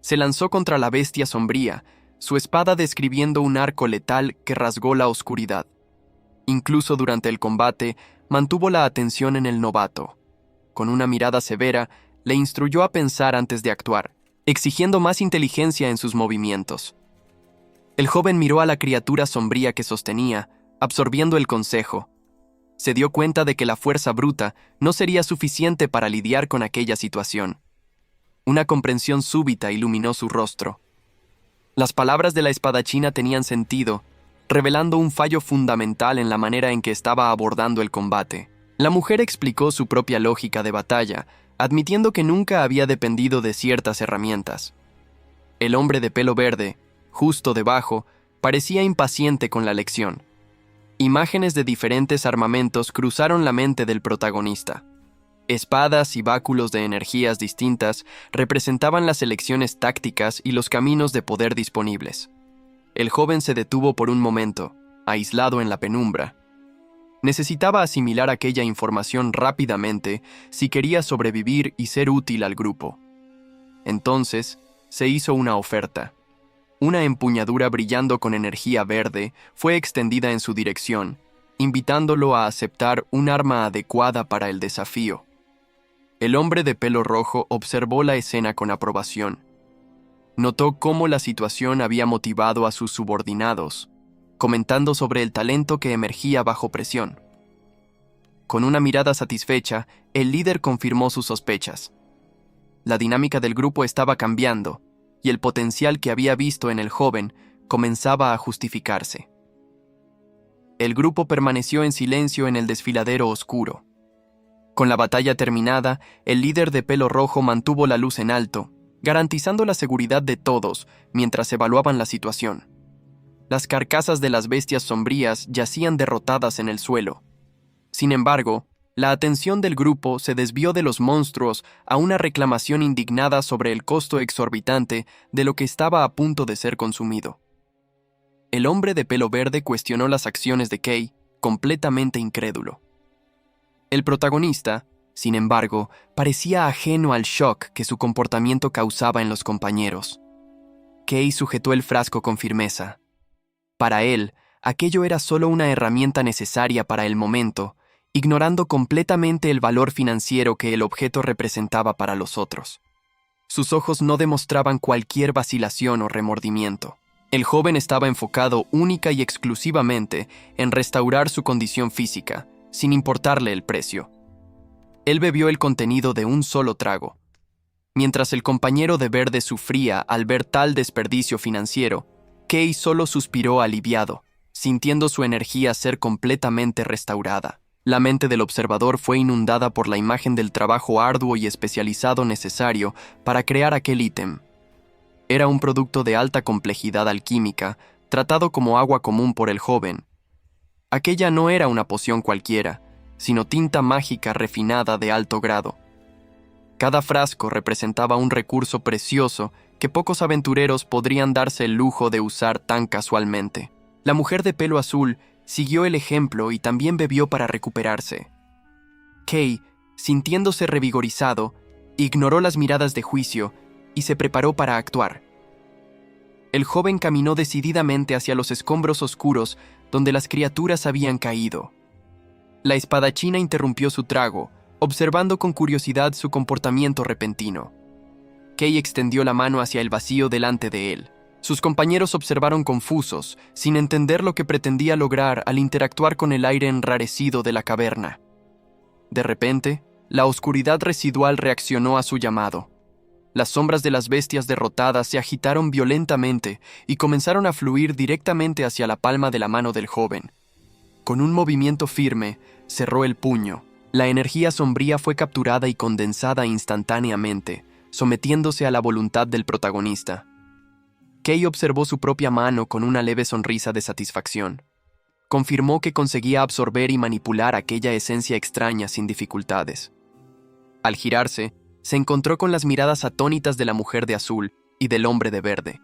Se lanzó contra la bestia sombría, su espada describiendo un arco letal que rasgó la oscuridad. Incluso durante el combate, mantuvo la atención en el novato. Con una mirada severa, le instruyó a pensar antes de actuar, exigiendo más inteligencia en sus movimientos. El joven miró a la criatura sombría que sostenía, absorbiendo el consejo. Se dio cuenta de que la fuerza bruta no sería suficiente para lidiar con aquella situación. Una comprensión súbita iluminó su rostro. Las palabras de la espadachina tenían sentido, revelando un fallo fundamental en la manera en que estaba abordando el combate. La mujer explicó su propia lógica de batalla, admitiendo que nunca había dependido de ciertas herramientas. El hombre de pelo verde, justo debajo, parecía impaciente con la lección. Imágenes de diferentes armamentos cruzaron la mente del protagonista. Espadas y báculos de energías distintas representaban las elecciones tácticas y los caminos de poder disponibles. El joven se detuvo por un momento, aislado en la penumbra. Necesitaba asimilar aquella información rápidamente si quería sobrevivir y ser útil al grupo. Entonces, se hizo una oferta. Una empuñadura brillando con energía verde fue extendida en su dirección, invitándolo a aceptar un arma adecuada para el desafío. El hombre de pelo rojo observó la escena con aprobación. Notó cómo la situación había motivado a sus subordinados, comentando sobre el talento que emergía bajo presión. Con una mirada satisfecha, el líder confirmó sus sospechas. La dinámica del grupo estaba cambiando, y el potencial que había visto en el joven comenzaba a justificarse. El grupo permaneció en silencio en el desfiladero oscuro. Con la batalla terminada, el líder de pelo rojo mantuvo la luz en alto, garantizando la seguridad de todos mientras evaluaban la situación. Las carcasas de las bestias sombrías yacían derrotadas en el suelo. Sin embargo, la atención del grupo se desvió de los monstruos a una reclamación indignada sobre el costo exorbitante de lo que estaba a punto de ser consumido. El hombre de pelo verde cuestionó las acciones de Kay, completamente incrédulo. El protagonista, Sin embargo, parecía ajeno al shock que su comportamiento causaba en los compañeros. Kei sujetó el frasco con firmeza. Para él, aquello era solo una herramienta necesaria para el momento, ignorando completamente el valor financiero que el objeto representaba para los otros. Sus ojos no demostraban cualquier vacilación o remordimiento. El joven estaba enfocado única y exclusivamente en restaurar su condición física, sin importarle el precio. Él bebió el contenido de un solo trago. Mientras el compañero de verde sufría al ver tal desperdicio financiero, Kei solo suspiró aliviado, sintiendo su energía ser completamente restaurada. La mente del observador fue inundada por la imagen del trabajo arduo y especializado necesario para crear aquel ítem. Era un producto de alta complejidad alquímica, tratado como agua común por el joven. Aquella no era una poción cualquiera, sino tinta mágica refinada de alto grado. Cada frasco representaba un recurso precioso que pocos aventureros podrían darse el lujo de usar tan casualmente. La mujer de pelo azul siguió el ejemplo y también bebió para recuperarse. Kei, sintiéndose revigorizado, ignoró las miradas de juicio y se preparó para actuar. El joven caminó decididamente hacia los escombros oscuros donde las criaturas habían caído. La espadachina interrumpió su trago, observando con curiosidad su comportamiento repentino. Kei extendió la mano hacia el vacío delante de él. Sus compañeros observaron confusos, sin entender lo que pretendía lograr al interactuar con el aire enrarecido de la caverna. De repente, la oscuridad residual reaccionó a su llamado. Las sombras de las bestias derrotadas se agitaron violentamente y comenzaron a fluir directamente hacia la palma de la mano del joven. Con un movimiento firme, cerró el puño. La energía sombría fue capturada y condensada instantáneamente, sometiéndose a la voluntad del protagonista. Kei observó su propia mano con una leve sonrisa de satisfacción. Confirmó que conseguía absorber y manipular aquella esencia extraña sin dificultades. Al girarse, se encontró con las miradas atónitas de la mujer de azul y del hombre de verde.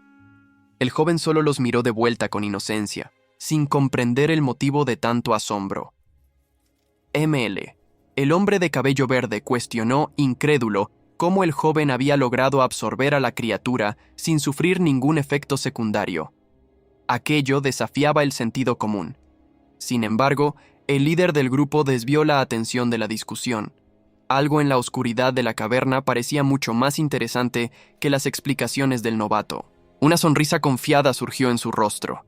El joven solo los miró de vuelta con inocencia, sin comprender el motivo de tanto asombro. ML. El hombre de cabello verde cuestionó, incrédulo, cómo el joven había logrado absorber a la criatura sin sufrir ningún efecto secundario. Aquello desafiaba el sentido común. Sin embargo, el líder del grupo desvió la atención de la discusión. Algo en la oscuridad de la caverna parecía mucho más interesante que las explicaciones del novato. Una sonrisa confiada surgió en su rostro.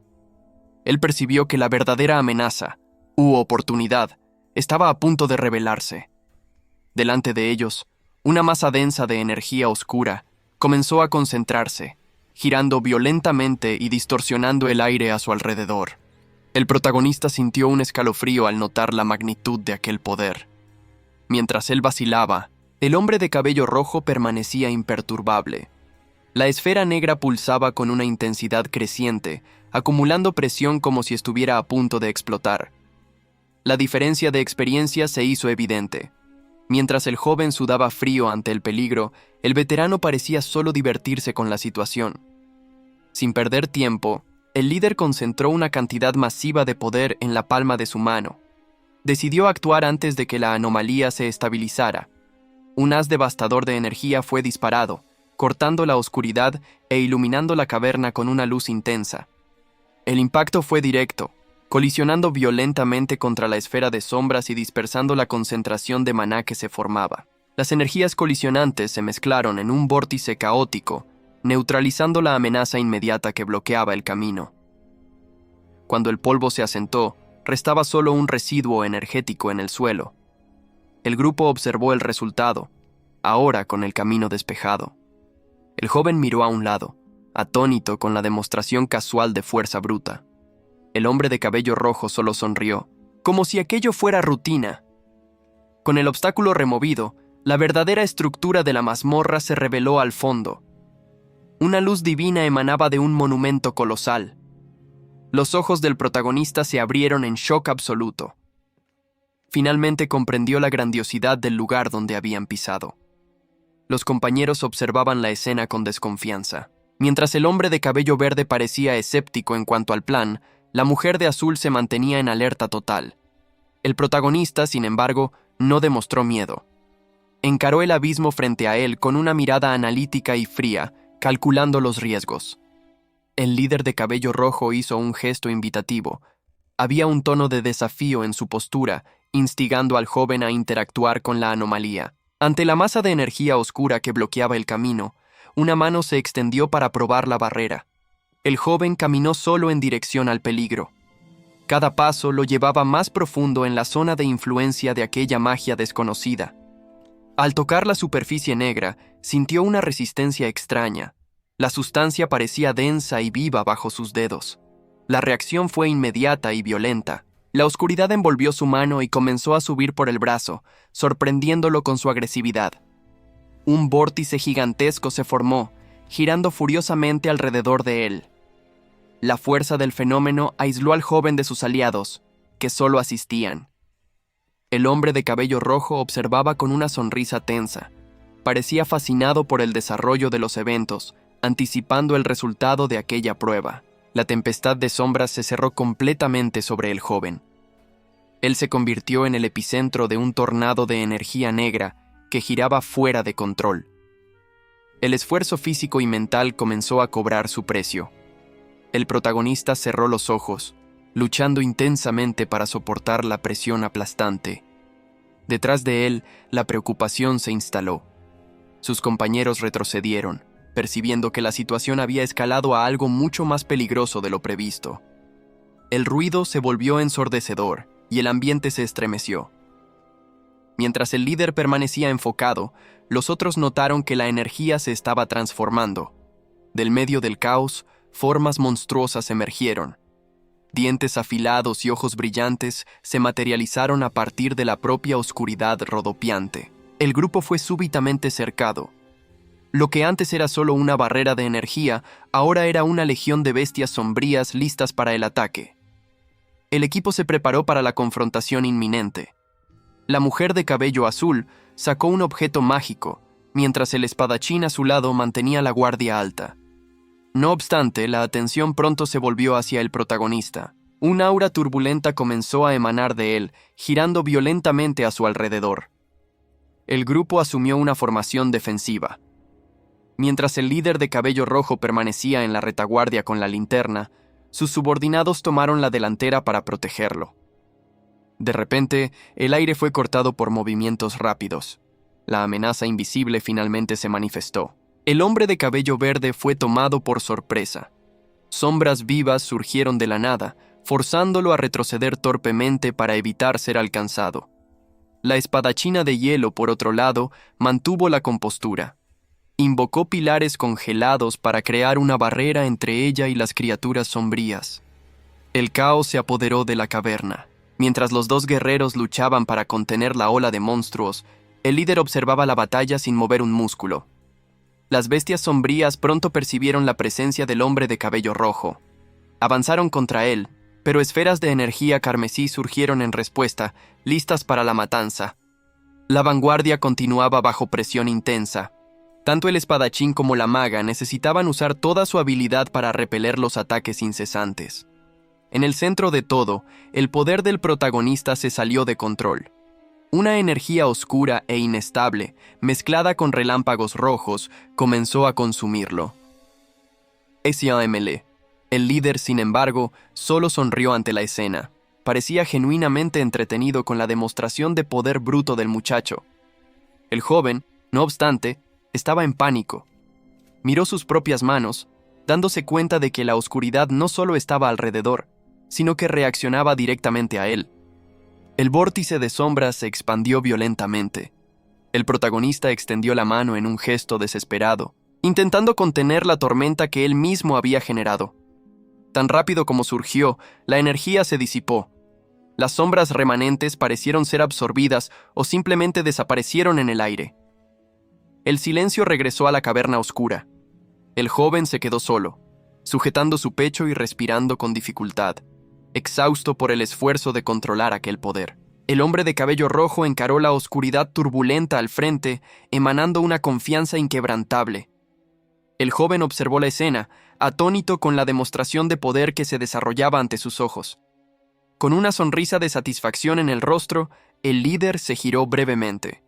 Él percibió que la verdadera amenaza, u oportunidad, estaba a punto de revelarse. Delante de ellos, una masa densa de energía oscura comenzó a concentrarse, girando violentamente y distorsionando el aire a su alrededor. El protagonista sintió un escalofrío al notar la magnitud de aquel poder. Mientras él vacilaba, el hombre de cabello rojo permanecía imperturbable. La esfera negra pulsaba con una intensidad creciente, acumulando presión como si estuviera a punto de explotar. La diferencia de experiencia se hizo evidente. Mientras el joven sudaba frío ante el peligro, el veterano parecía solo divertirse con la situación. Sin perder tiempo, el líder concentró una cantidad masiva de poder en la palma de su mano. Decidió actuar antes de que la anomalía se estabilizara. Un haz devastador de energía fue disparado, cortando la oscuridad e iluminando la caverna con una luz intensa. El impacto fue directo, colisionando violentamente contra la esfera de sombras y dispersando la concentración de maná que se formaba. Las energías colisionantes se mezclaron en un vórtice caótico, neutralizando la amenaza inmediata que bloqueaba el camino. Cuando el polvo se asentó, restaba solo un residuo energético en el suelo. El grupo observó el resultado, ahora con el camino despejado. El joven miró a un lado, atónito con la demostración casual de fuerza bruta. El hombre de cabello rojo solo sonrió, como si aquello fuera rutina. Con el obstáculo removido, la verdadera estructura de la mazmorra se reveló al fondo. Una luz divina emanaba de un monumento colosal. Los ojos del protagonista se abrieron en shock absoluto. Finalmente comprendió la grandiosidad del lugar donde habían pisado. Los compañeros observaban la escena con desconfianza. Mientras el hombre de cabello verde parecía escéptico en cuanto al plan, la mujer de azul se mantenía en alerta total. El protagonista, sin embargo, no demostró miedo. encaró el abismo frente a él con una mirada analítica y fría, calculando los riesgos. El líder de cabello rojo hizo un gesto invitativo. Había un tono de desafío en su postura, instigando al joven a interactuar con la anomalía. Ante la masa de energía oscura que bloqueaba el camino, una mano se extendió para probar la barrera. El joven caminó solo en dirección al peligro. Cada paso lo llevaba más profundo en la zona de influencia de aquella magia desconocida. Al tocar la superficie negra, sintió una resistencia extraña. La sustancia parecía densa y viva bajo sus dedos. La reacción fue inmediata y violenta. La oscuridad envolvió su mano y comenzó a subir por el brazo, sorprendiéndolo con su agresividad. Un vórtice gigantesco se formó, girando furiosamente alrededor de él. La fuerza del fenómeno aisló al joven de sus aliados, que solo asistían. El hombre de cabello rojo observaba con una sonrisa tensa. Parecía fascinado por el desarrollo de los eventos, anticipando el resultado de aquella prueba. La tempestad de sombras se cerró completamente sobre el joven. Él se convirtió en el epicentro de un tornado de energía negra que giraba fuera de control. El esfuerzo físico y mental comenzó a cobrar su precio. El protagonista cerró los ojos, luchando intensamente para soportar la presión aplastante. Detrás de él, la preocupación se instaló. Sus compañeros retrocedieron, percibiendo que la situación había escalado a algo mucho más peligroso de lo previsto. El ruido se volvió ensordecedor y el ambiente se estremeció. Mientras el líder permanecía enfocado, los otros notaron que la energía se estaba transformando. Del medio del caos, formas monstruosas emergieron. Dientes afilados y ojos brillantes se materializaron a partir de la propia oscuridad rodopiante. El grupo fue súbitamente cercado. Lo que antes era solo una barrera de energía, ahora era una legión de bestias sombrías listas para el ataque. El equipo se preparó para la confrontación inminente. La mujer de cabello azul sacó un objeto mágico, mientras el espadachín a su lado mantenía la guardia alta. No obstante, la atención pronto se volvió hacia el protagonista. Un aura turbulenta comenzó a emanar de él, girando violentamente a su alrededor. El grupo asumió una formación defensiva. Mientras el líder de cabello rojo permanecía en la retaguardia con la linterna, sus subordinados tomaron la delantera para protegerlo. De repente, el aire fue cortado por movimientos rápidos. La amenaza invisible finalmente se manifestó. El hombre de cabello verde fue tomado por sorpresa. Sombras vivas surgieron de la nada, forzándolo a retroceder torpemente para evitar ser alcanzado. La espadachina de hielo, por otro lado, mantuvo la compostura. Invocó pilares congelados para crear una barrera entre ella y las criaturas sombrías. El caos se apoderó de la caverna. Mientras los dos guerreros luchaban para contener la ola de monstruos, el líder observaba la batalla sin mover un músculo. Las bestias sombrías pronto percibieron la presencia del hombre de cabello rojo. Avanzaron contra él, pero esferas de energía carmesí surgieron en respuesta, listas para la matanza. La vanguardia continuaba bajo presión intensa. Tanto el espadachín como la maga necesitaban usar toda su habilidad para repeler los ataques incesantes. En el centro de todo, el poder del protagonista se salió de control. Una energía oscura e inestable, mezclada con relámpagos rojos, comenzó a consumirlo. SAML. El líder, sin embargo, solo sonrió ante la escena. Parecía genuinamente entretenido con la demostración de poder bruto del muchacho. El joven, no obstante, estaba en pánico. Miró sus propias manos, dándose cuenta de que la oscuridad no solo estaba alrededor, sino que reaccionaba directamente a él. El vórtice de sombras se expandió violentamente. El protagonista extendió la mano en un gesto desesperado, intentando contener la tormenta que él mismo había generado. Tan rápido como surgió, la energía se disipó. Las sombras remanentes parecieron ser absorbidas o simplemente desaparecieron en el aire. El silencio regresó a la caverna oscura. El joven se quedó solo, sujetando su pecho y respirando con dificultad, exhausto por el esfuerzo de controlar aquel poder. El hombre de cabello rojo encaró la oscuridad turbulenta al frente, emanando una confianza inquebrantable. El joven observó la escena, atónito con la demostración de poder que se desarrollaba ante sus ojos. Con una sonrisa de satisfacción en el rostro, el líder se giró brevemente.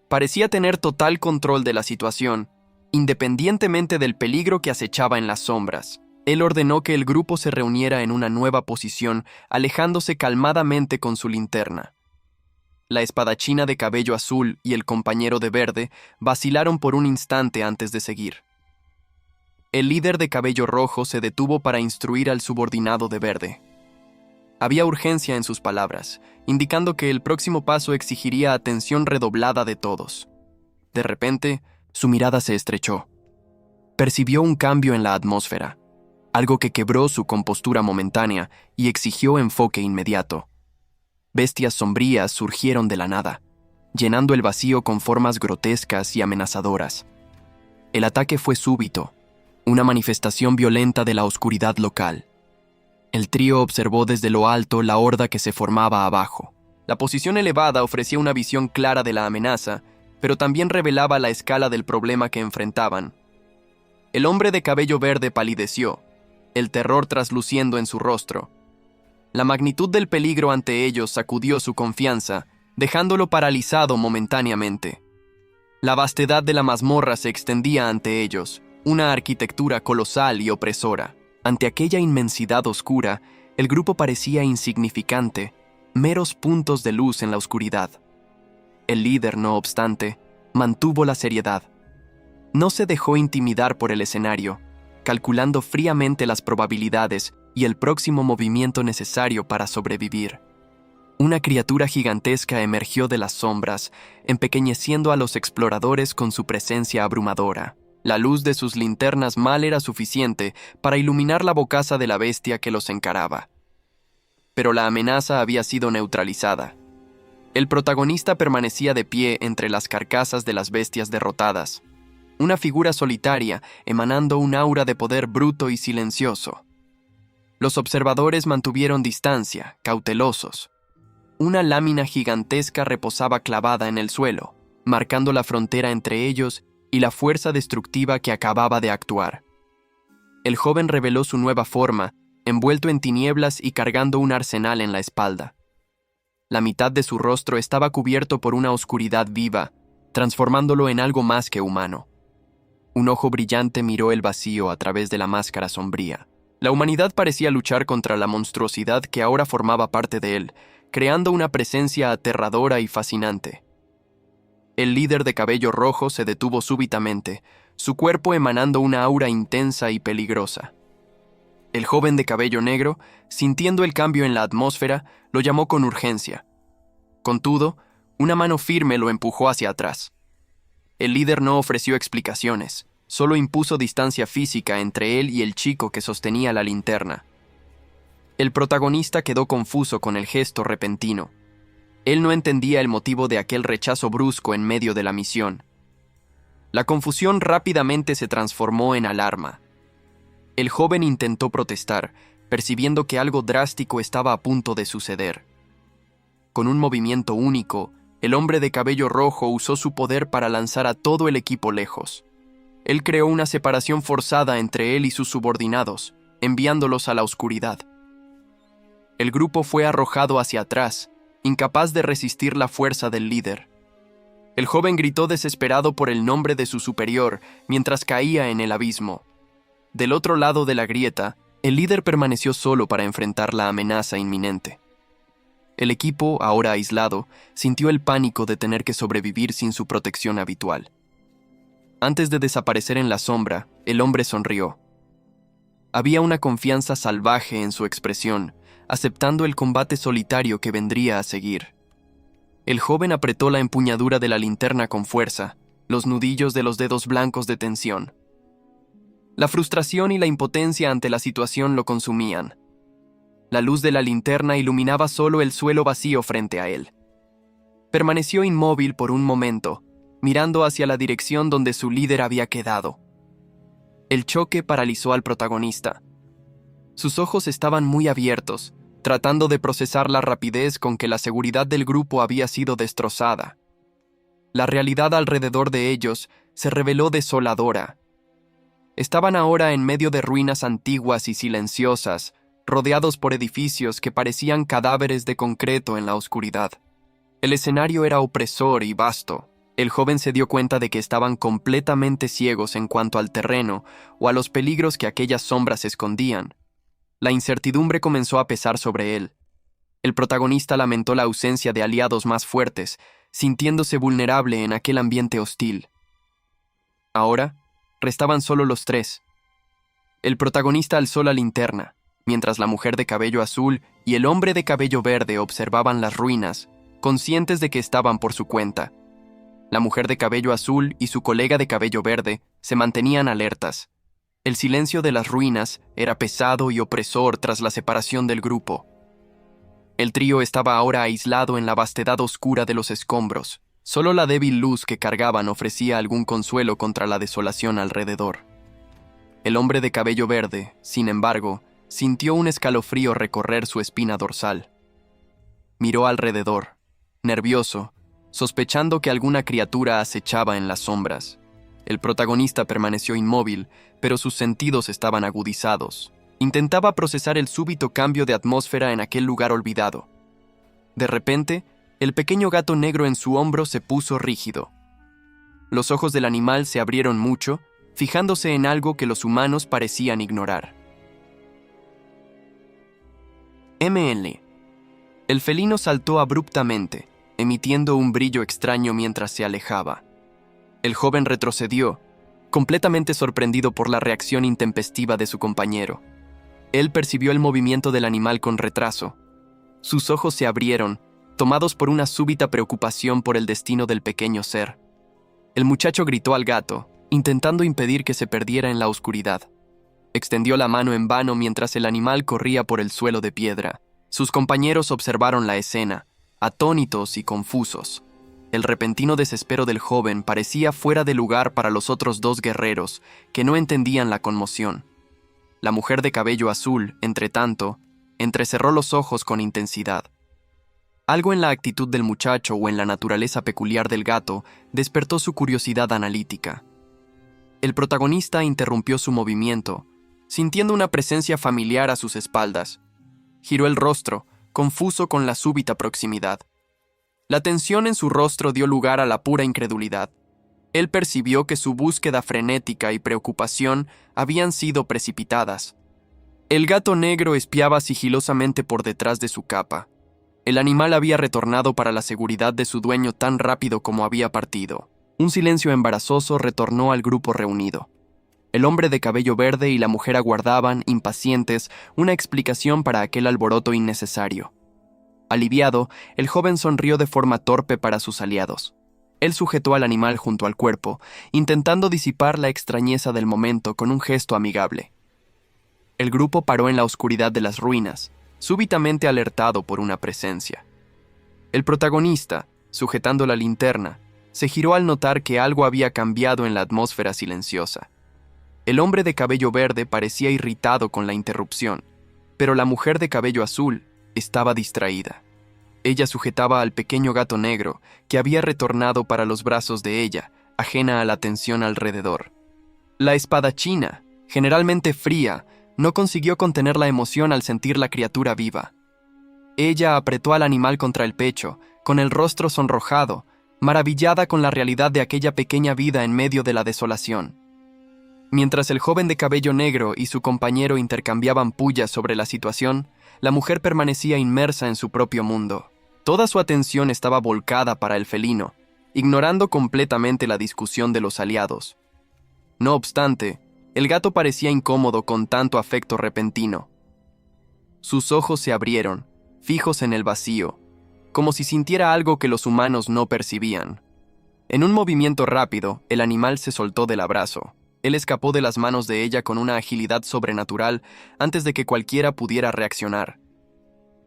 Parecía tener total control de la situación, independientemente del peligro que acechaba en las sombras. Él ordenó que el grupo se reuniera en una nueva posición, alejándose calmadamente con su linterna. La espadachina de cabello azul y el compañero de verde vacilaron por un instante antes de seguir. El líder de cabello rojo se detuvo para instruir al subordinado de verde. Había urgencia en sus palabras, indicando que el próximo paso exigiría atención redoblada de todos. De repente, su mirada se estrechó. Percibió un cambio en la atmósfera, algo que quebró su compostura momentánea y exigió enfoque inmediato. Bestias sombrías surgieron de la nada, llenando el vacío con formas grotescas y amenazadoras. El ataque fue súbito, una manifestación violenta de la oscuridad local. El trío observó desde lo alto la horda que se formaba abajo. La posición elevada ofrecía una visión clara de la amenaza, pero también revelaba la escala del problema que enfrentaban. El hombre de cabello verde palideció, el terror trasluciendo en su rostro. La magnitud del peligro ante ellos sacudió su confianza, dejándolo paralizado momentáneamente. La vastedad de la mazmorra se extendía ante ellos, una arquitectura colosal y opresora. Ante aquella inmensidad oscura, el grupo parecía insignificante, meros puntos de luz en la oscuridad. El líder, no obstante, mantuvo la seriedad. No se dejó intimidar por el escenario, calculando fríamente las probabilidades y el próximo movimiento necesario para sobrevivir. Una criatura gigantesca emergió de las sombras, empequeñeciendo a los exploradores con su presencia abrumadora. La luz de sus linternas mal era suficiente para iluminar la bocaza de la bestia que los encaraba. Pero la amenaza había sido neutralizada. El protagonista permanecía de pie entre las carcasas de las bestias derrotadas, una figura solitaria emanando un aura de poder bruto y silencioso. Los observadores mantuvieron distancia, cautelosos. Una lámina gigantesca reposaba clavada en el suelo, marcando la frontera entre ellos y la fuerza destructiva que acababa de actuar. El joven reveló su nueva forma, envuelto en tinieblas y cargando un arsenal en la espalda. La mitad de su rostro estaba cubierto por una oscuridad viva, transformándolo en algo más que humano. Un ojo brillante miró el vacío a través de la máscara sombría. La humanidad parecía luchar contra la monstruosidad que ahora formaba parte de él, creando una presencia aterradora y fascinante. El líder de cabello rojo se detuvo súbitamente, su cuerpo emanando una aura intensa y peligrosa. El joven de cabello negro, sintiendo el cambio en la atmósfera, lo llamó con urgencia. Contudo, una mano firme lo empujó hacia atrás. El líder no ofreció explicaciones, solo impuso distancia física entre él y el chico que sostenía la linterna. El protagonista quedó confuso con el gesto repentino. Él no entendía el motivo de aquel rechazo brusco en medio de la misión. La confusión rápidamente se transformó en alarma. El joven intentó protestar, percibiendo que algo drástico estaba a punto de suceder. Con un movimiento único, el hombre de cabello rojo usó su poder para lanzar a todo el equipo lejos. Él creó una separación forzada entre él y sus subordinados, enviándolos a la oscuridad. El grupo fue arrojado hacia atrás, incapaz de resistir la fuerza del líder. El joven gritó desesperado por el nombre de su superior mientras caía en el abismo. Del otro lado de la grieta, el líder permaneció solo para enfrentar la amenaza inminente. El equipo, ahora aislado, sintió el pánico de tener que sobrevivir sin su protección habitual. Antes de desaparecer en la sombra, el hombre sonrió. Había una confianza salvaje en su expresión, aceptando el combate solitario que vendría a seguir. El joven apretó la empuñadura de la linterna con fuerza, los nudillos de los dedos blancos de tensión. La frustración y la impotencia ante la situación lo consumían. La luz de la linterna iluminaba solo el suelo vacío frente a él. Permaneció inmóvil por un momento, mirando hacia la dirección donde su líder había quedado. El choque paralizó al protagonista. Sus ojos estaban muy abiertos, tratando de procesar la rapidez con que la seguridad del grupo había sido destrozada. La realidad alrededor de ellos se reveló desoladora. Estaban ahora en medio de ruinas antiguas y silenciosas, rodeados por edificios que parecían cadáveres de concreto en la oscuridad. El escenario era opresor y vasto. El joven se dio cuenta de que estaban completamente ciegos en cuanto al terreno o a los peligros que aquellas sombras escondían. La incertidumbre comenzó a pesar sobre él. El protagonista lamentó la ausencia de aliados más fuertes, sintiéndose vulnerable en aquel ambiente hostil. Ahora, restaban solo los tres. El protagonista alzó la linterna, mientras la mujer de cabello azul y el hombre de cabello verde observaban las ruinas, conscientes de que estaban por su cuenta. La mujer de cabello azul y su colega de cabello verde se mantenían alertas. El silencio de las ruinas era pesado y opresor tras la separación del grupo. El trío estaba ahora aislado en la vastedad oscura de los escombros. Solo la débil luz que cargaban ofrecía algún consuelo contra la desolación alrededor. El hombre de cabello verde, sin embargo, sintió un escalofrío recorrer su espina dorsal. Miró alrededor, nervioso, sospechando que alguna criatura acechaba en las sombras. El protagonista permaneció inmóvil, pero sus sentidos estaban agudizados. Intentaba procesar el súbito cambio de atmósfera en aquel lugar olvidado. De repente, el pequeño gato negro en su hombro se puso rígido. Los ojos del animal se abrieron mucho, fijándose en algo que los humanos parecían ignorar. ML. El felino saltó abruptamente, emitiendo un brillo extraño mientras se alejaba. El joven retrocedió, completamente sorprendido por la reacción intempestiva de su compañero. Él percibió el movimiento del animal con retraso. Sus ojos se abrieron, tomados por una súbita preocupación por el destino del pequeño ser. El muchacho gritó al gato, intentando impedir que se perdiera en la oscuridad. Extendió la mano en vano mientras el animal corría por el suelo de piedra. Sus compañeros observaron la escena, atónitos y confusos. El repentino desespero del joven parecía fuera de lugar para los otros dos guerreros, que no entendían la conmoción. La mujer de cabello azul, entretanto, entrecerró los ojos con intensidad. Algo en la actitud del muchacho o en la naturaleza peculiar del gato despertó su curiosidad analítica. El protagonista interrumpió su movimiento, sintiendo una presencia familiar a sus espaldas. Giró el rostro, confuso con la súbita proximidad. La tensión en su rostro dio lugar a la pura incredulidad. Él percibió que su búsqueda frenética y preocupación habían sido precipitadas. El gato negro espiaba sigilosamente por detrás de su capa. El animal había retornado para la seguridad de su dueño tan rápido como había partido. Un silencio embarazoso retornó al grupo reunido. El hombre de cabello verde y la mujer aguardaban, impacientes, una explicación para aquel alboroto innecesario. Aliviado, el joven sonrió de forma torpe para sus aliados. Él sujetó al animal junto al cuerpo, intentando disipar la extrañeza del momento con un gesto amigable. El grupo paró en la oscuridad de las ruinas, súbitamente alertado por una presencia. El protagonista, sujetando la linterna, se giró al notar que algo había cambiado en la atmósfera silenciosa. El hombre de cabello verde parecía irritado con la interrupción, pero la mujer de cabello azul estaba distraída. Ella sujetaba al pequeño gato negro, que había retornado para los brazos de ella, ajena a la tensión alrededor. La espadachina, generalmente fría, no consiguió contener la emoción al sentir la criatura viva. Ella apretó al animal contra el pecho, con el rostro sonrojado, maravillada con la realidad de aquella pequeña vida en medio de la desolación. Mientras el joven de cabello negro y su compañero intercambiaban pullas sobre la situación, la mujer permanecía inmersa en su propio mundo. Toda su atención estaba volcada para el felino, ignorando completamente la discusión de los aliados. No obstante, el gato parecía incómodo con tanto afecto repentino. Sus ojos se abrieron, fijos en el vacío, como si sintiera algo que los humanos no percibían. En un movimiento rápido, el animal se soltó del abrazo. Él escapó de las manos de ella con una agilidad sobrenatural antes de que cualquiera pudiera reaccionar.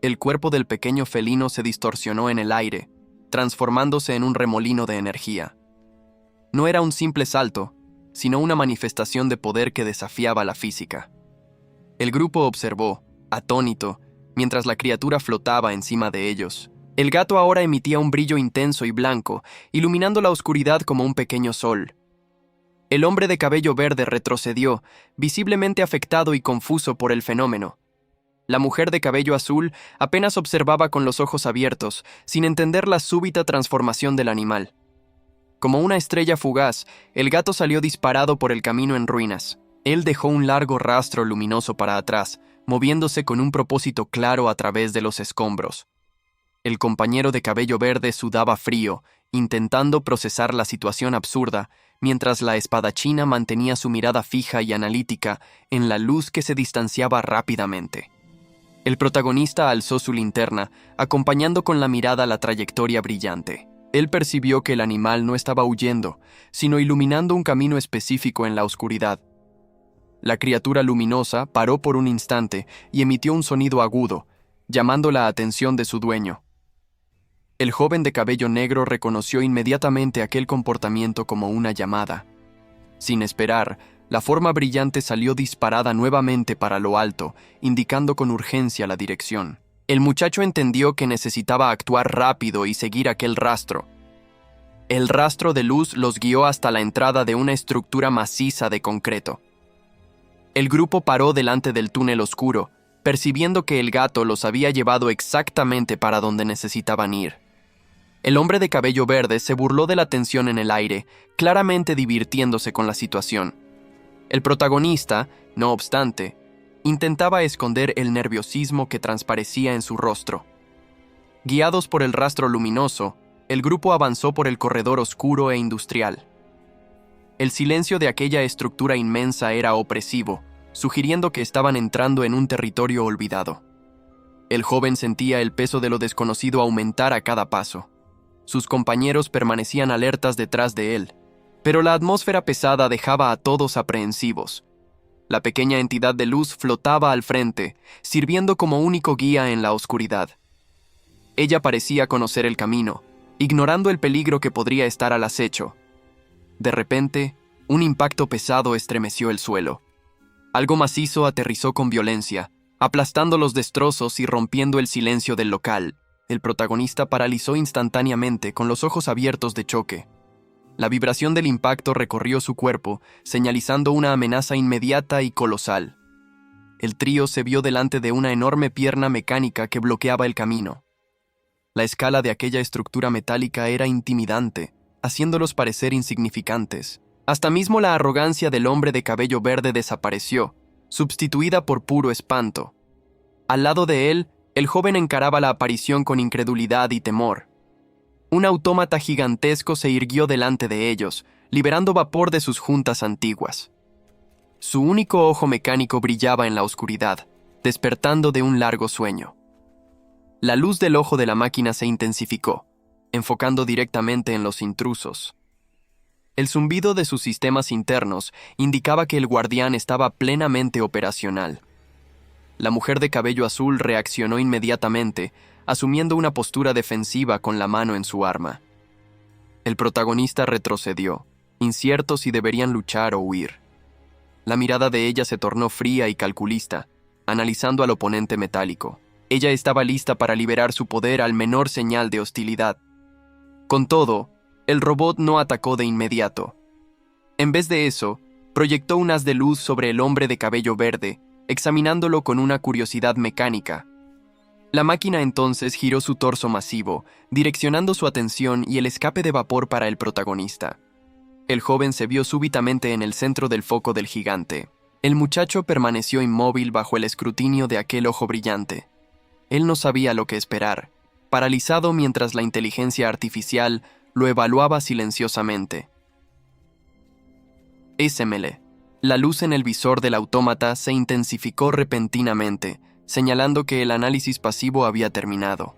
El cuerpo del pequeño felino se distorsionó en el aire, transformándose en un remolino de energía. No era un simple salto, sino una manifestación de poder que desafiaba la física. El grupo observó, atónito, mientras la criatura flotaba encima de ellos. El gato ahora emitía un brillo intenso y blanco, iluminando la oscuridad como un pequeño sol. El hombre de cabello verde retrocedió, visiblemente afectado y confuso por el fenómeno. La mujer de cabello azul apenas observaba con los ojos abiertos, sin entender la súbita transformación del animal. Como una estrella fugaz, el gato salió disparado por el camino en ruinas. Él dejó un largo rastro luminoso para atrás, moviéndose con un propósito claro a través de los escombros. El compañero de cabello verde sudaba frío, intentando procesar la situación absurda, mientras la espadachina mantenía su mirada fija y analítica en la luz que se distanciaba rápidamente. El protagonista alzó su linterna, acompañando con la mirada la trayectoria brillante. Él percibió que el animal no estaba huyendo, sino iluminando un camino específico en la oscuridad. La criatura luminosa paró por un instante y emitió un sonido agudo, llamando la atención de su dueño. El joven de cabello negro reconoció inmediatamente aquel comportamiento como una llamada. Sin esperar, la forma brillante salió disparada nuevamente para lo alto, indicando con urgencia la dirección. El muchacho entendió que necesitaba actuar rápido y seguir aquel rastro. El rastro de luz los guió hasta la entrada de una estructura maciza de concreto. El grupo paró delante del túnel oscuro, percibiendo que el gato los había llevado exactamente para donde necesitaban ir. El hombre de cabello verde se burló de la tensión en el aire, claramente divirtiéndose con la situación. El protagonista, no obstante, intentaba esconder el nerviosismo que transparecía en su rostro. Guiados por el rastro luminoso, el grupo avanzó por el corredor oscuro e industrial. El silencio de aquella estructura inmensa era opresivo, sugiriendo que estaban entrando en un territorio olvidado. El joven sentía el peso de lo desconocido aumentar a cada paso. Sus compañeros permanecían alertas detrás de él, pero la atmósfera pesada dejaba a todos aprehensivos. La pequeña entidad de luz flotaba al frente, sirviendo como único guía en la oscuridad. Ella parecía conocer el camino, ignorando el peligro que podría estar al acecho. De repente, un impacto pesado estremeció el suelo. Algo macizo aterrizó con violencia, aplastando los destrozos y rompiendo el silencio del local. El protagonista paralizó instantáneamente, con los ojos abiertos de choque. La vibración del impacto recorrió su cuerpo, señalizando una amenaza inmediata y colosal. El trío se vio delante de una enorme pierna mecánica que bloqueaba el camino. La escala de aquella estructura metálica era intimidante, haciéndolos parecer insignificantes. Hasta mismo la arrogancia del hombre de cabello verde desapareció, sustituida por puro espanto. Al lado de él, el joven encaraba la aparición con incredulidad y temor. Un autómata gigantesco se irguió delante de ellos, liberando vapor de sus juntas antiguas. Su único ojo mecánico brillaba en la oscuridad, despertando de un largo sueño. La luz del ojo de la máquina se intensificó, enfocando directamente en los intrusos. El zumbido de sus sistemas internos indicaba que el guardián estaba plenamente operacional. La mujer de cabello azul reaccionó inmediatamente, asumiendo una postura defensiva con la mano en su arma. El protagonista retrocedió, incierto si deberían luchar o huir. La mirada de ella se tornó fría y calculista, analizando al oponente metálico. Ella estaba lista para liberar su poder al menor señal de hostilidad. Con todo, el robot no atacó de inmediato. En vez de eso, proyectó un haz de luz sobre el hombre de cabello verde, examinándolo con una curiosidad mecánica. La máquina entonces giró su torso masivo, direccionando su atención y el escape de vapor para el protagonista. El joven se vio súbitamente en el centro del foco del gigante. El muchacho permaneció inmóvil bajo el escrutinio de aquel ojo brillante. Él no sabía lo que esperar, paralizado mientras la inteligencia artificial lo evaluaba silenciosamente. SML. La luz en el visor del autómata se intensificó repentinamente, señalando que el análisis pasivo había terminado.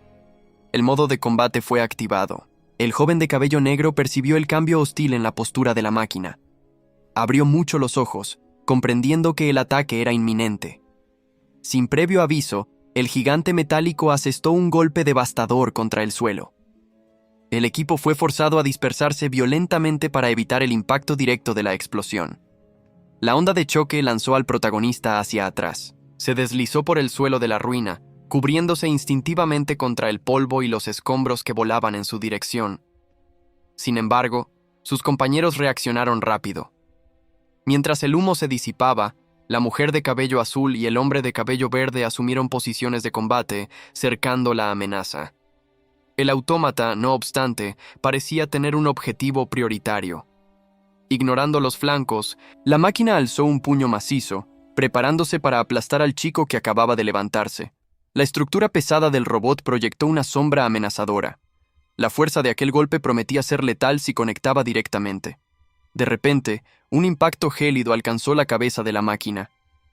El modo de combate fue activado. El joven de cabello negro percibió el cambio hostil en la postura de la máquina. Abrió mucho los ojos, comprendiendo que el ataque era inminente. Sin previo aviso, el gigante metálico asestó un golpe devastador contra el suelo. El equipo fue forzado a dispersarse violentamente para evitar el impacto directo de la explosión. La onda de choque lanzó al protagonista hacia atrás. Se deslizó por el suelo de la ruina, cubriéndose instintivamente contra el polvo y los escombros que volaban en su dirección. Sin embargo, sus compañeros reaccionaron rápido. Mientras el humo se disipaba, la mujer de cabello azul y el hombre de cabello verde asumieron posiciones de combate, cercando la amenaza. El autómata, no obstante, parecía tener un objetivo prioritario. Ignorando los flancos, la máquina alzó un puño macizo, preparándose para aplastar al chico que acababa de levantarse. La estructura pesada del robot proyectó una sombra amenazadora. La fuerza de aquel golpe prometía ser letal si conectaba directamente. De repente, un impacto gélido alcanzó la cabeza de la máquina.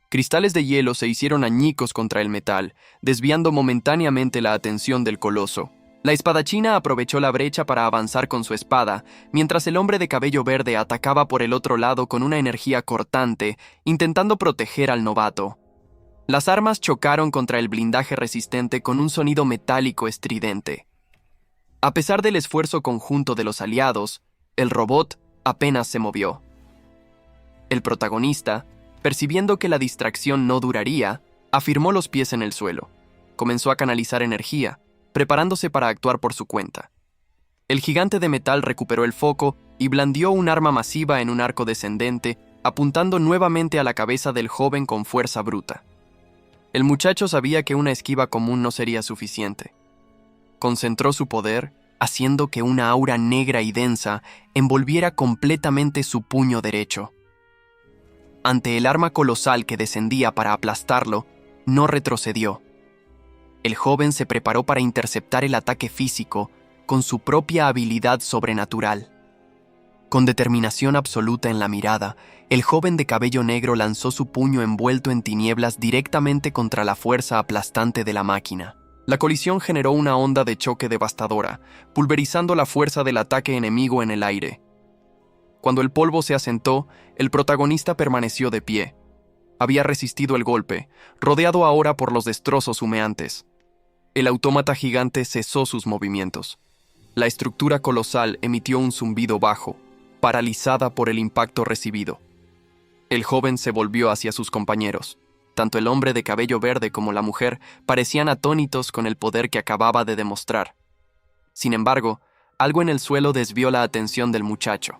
Cristales de hielo se hicieron añicos contra el metal, desviando momentáneamente la atención del coloso. La espadachina aprovechó la brecha para avanzar con su espada, mientras el hombre de cabello verde atacaba por el otro lado con una energía cortante, intentando proteger al novato. Las armas chocaron contra el blindaje resistente con un sonido metálico estridente. A pesar del esfuerzo conjunto de los aliados, el robot apenas se movió. El protagonista, percibiendo que la distracción no duraría, afirmó los pies en el suelo. Comenzó a canalizar energía, preparándose para actuar por su cuenta. El gigante de metal recuperó el foco y blandió un arma masiva en un arco descendente, apuntando nuevamente a la cabeza del joven con fuerza bruta. El muchacho sabía que una esquiva común no sería suficiente. Concentró su poder, haciendo que una aura negra y densa envolviera completamente su puño derecho. Ante el arma colosal que descendía para aplastarlo, no retrocedió. El joven se preparó para interceptar el ataque físico con su propia habilidad sobrenatural. Con determinación absoluta en la mirada, el joven de cabello negro lanzó su puño envuelto en tinieblas directamente contra la fuerza aplastante de la máquina. La colisión generó una onda de choque devastadora, pulverizando la fuerza del ataque enemigo en el aire. Cuando el polvo se asentó, el protagonista permaneció de pie. Había resistido el golpe, rodeado ahora por los destrozos humeantes. El autómata gigante cesó sus movimientos. La estructura colosal emitió un zumbido bajo, paralizada por el impacto recibido. El joven se volvió hacia sus compañeros. Tanto el hombre de cabello verde como la mujer parecían atónitos con el poder que acababa de demostrar. Sin embargo, algo en el suelo desvió la atención del muchacho.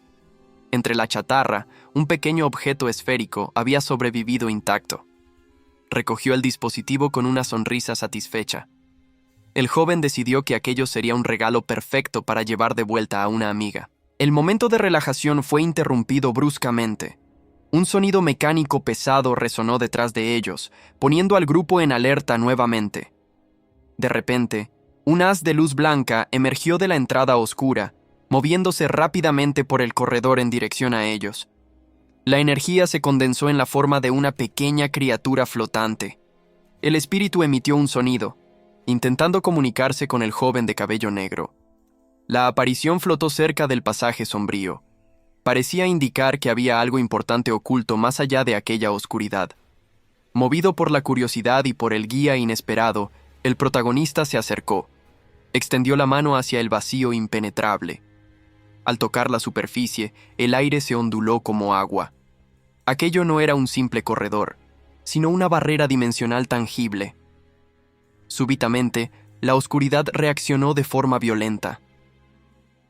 Entre la chatarra, un pequeño objeto esférico había sobrevivido intacto. Recogió el dispositivo con una sonrisa satisfecha. El joven decidió que aquello sería un regalo perfecto para llevar de vuelta a una amiga. El momento de relajación fue interrumpido bruscamente. Un sonido mecánico pesado resonó detrás de ellos, poniendo al grupo en alerta nuevamente. De repente, un haz de luz blanca emergió de la entrada oscura, moviéndose rápidamente por el corredor en dirección a ellos. La energía se condensó en la forma de una pequeña criatura flotante. El espíritu emitió un sonido, intentando comunicarse con el joven de cabello negro. La aparición flotó cerca del pasaje sombrío. Parecía indicar que había algo importante oculto más allá de aquella oscuridad. Movido por la curiosidad y por el guía inesperado, el protagonista se acercó. Extendió la mano hacia el vacío impenetrable. Al tocar la superficie, el aire se onduló como agua. Aquello no era un simple corredor, sino una barrera dimensional tangible. Súbitamente, la oscuridad reaccionó de forma violenta.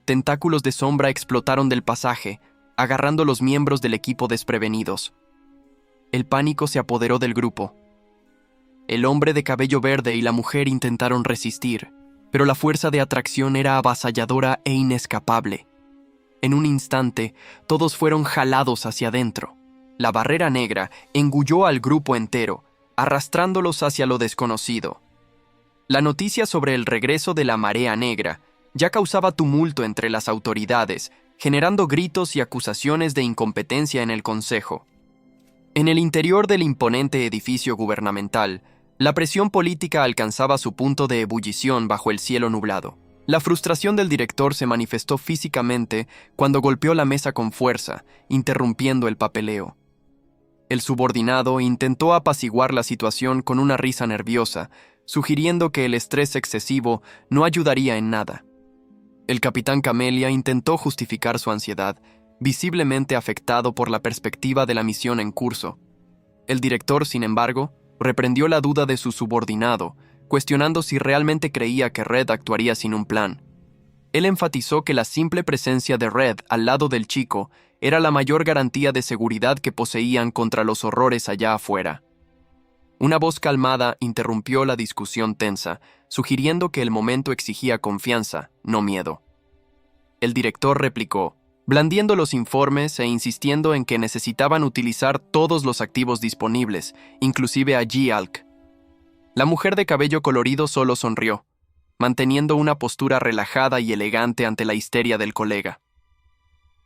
Tentáculos de sombra explotaron del pasaje, agarrando los miembros del equipo desprevenidos. El pánico se apoderó del grupo. El hombre de cabello verde y la mujer intentaron resistir, pero la fuerza de atracción era avasalladora e inescapable. En un instante, todos fueron jalados hacia adentro. La barrera negra engulló al grupo entero, arrastrándolos hacia lo desconocido. La noticia sobre el regreso de la marea negra ya causaba tumulto entre las autoridades, generando gritos y acusaciones de incompetencia en el Consejo. En el interior del imponente edificio gubernamental, la presión política alcanzaba su punto de ebullición bajo el cielo nublado. La frustración del director se manifestó físicamente cuando golpeó la mesa con fuerza, interrumpiendo el papeleo. El subordinado intentó apaciguar la situación con una risa nerviosa, sugiriendo que el estrés excesivo no ayudaría en nada. El capitán Camelia intentó justificar su ansiedad, visiblemente afectado por la perspectiva de la misión en curso. El director, sin embargo, reprendió la duda de su subordinado, cuestionando si realmente creía que Red actuaría sin un plan. Él enfatizó que la simple presencia de Red al lado del chico era la mayor garantía de seguridad que poseían contra los horrores allá afuera. Una voz calmada interrumpió la discusión tensa, sugiriendo que el momento exigía confianza, no miedo. El director replicó, blandiendo los informes e insistiendo en que necesitaban utilizar todos los activos disponibles, inclusive a Ji-Alk. La mujer de cabello colorido solo sonrió, manteniendo una postura relajada y elegante ante la histeria del colega.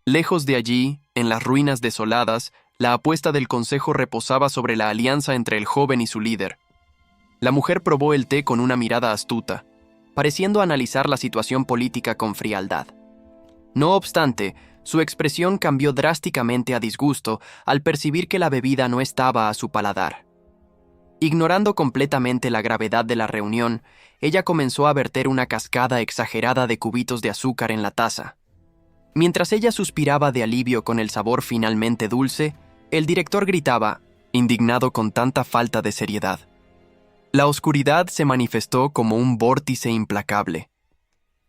Lejos de allí, en las ruinas desoladas, la apuesta del consejo reposaba sobre la alianza entre el joven y su líder. La mujer probó el té con una mirada astuta, pareciendo analizar la situación política con frialdad. No obstante, su expresión cambió drásticamente a disgusto al percibir que la bebida no estaba a su paladar. Ignorando completamente la gravedad de la reunión, ella comenzó a verter una cascada exagerada de cubitos de azúcar en la taza. Mientras ella suspiraba de alivio con el sabor finalmente dulce, el director gritaba, indignado con tanta falta de seriedad. La oscuridad se manifestó como un vórtice implacable.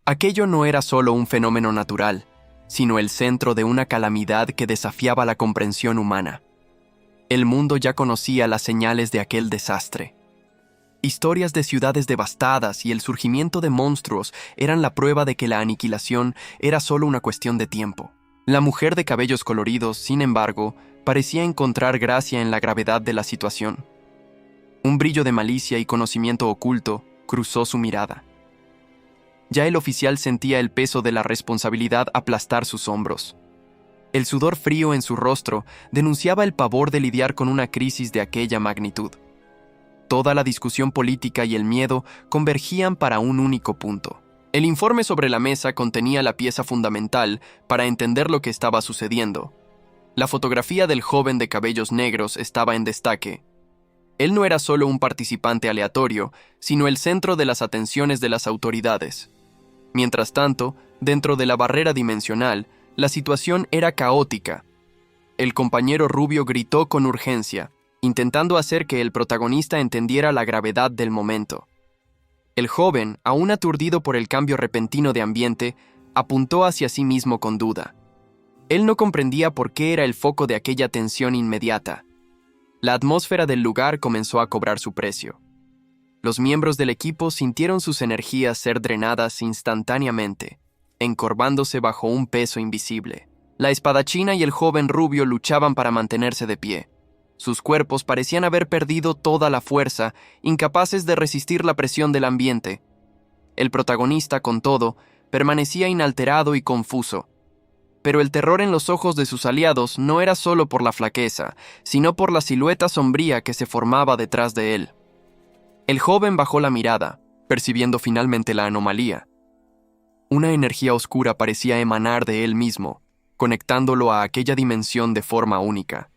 Aquello no era solo un fenómeno natural, sino el centro de una calamidad que desafiaba la comprensión humana. El mundo ya conocía las señales de aquel desastre. Historias de ciudades devastadas y el surgimiento de monstruos eran la prueba de que la aniquilación era solo una cuestión de tiempo. La mujer de cabellos coloridos, sin embargo, parecía encontrar gracia en la gravedad de la situación. Un brillo de malicia y conocimiento oculto cruzó su mirada. Ya el oficial sentía el peso de la responsabilidad aplastar sus hombros. El sudor frío en su rostro denunciaba el pavor de lidiar con una crisis de aquella magnitud. Toda la discusión política y el miedo convergían para un único punto. El informe sobre la mesa contenía la pieza fundamental para entender lo que estaba sucediendo. La fotografía del joven de cabellos negros estaba en destaque. Él no era solo un participante aleatorio, sino el centro de las atenciones de las autoridades. Mientras tanto, dentro de la barrera dimensional, la situación era caótica. El compañero rubio gritó con urgencia, intentando hacer que el protagonista entendiera la gravedad del momento. El joven, aún aturdido por el cambio repentino de ambiente, apuntó hacia sí mismo con duda. Él no comprendía por qué era el foco de aquella tensión inmediata. La atmósfera del lugar comenzó a cobrar su precio. Los miembros del equipo sintieron sus energías ser drenadas instantáneamente, encorvándose bajo un peso invisible. La espadachina y el joven rubio luchaban para mantenerse de pie. Sus cuerpos parecían haber perdido toda la fuerza, incapaces de resistir la presión del ambiente. El protagonista, con todo, permanecía inalterado y confuso. Pero el terror en los ojos de sus aliados no era solo por la flaqueza, sino por la silueta sombría que se formaba detrás de él. El joven bajó la mirada, percibiendo finalmente la anomalía. Una energía oscura parecía emanar de él mismo, conectándolo a aquella dimensión de forma única.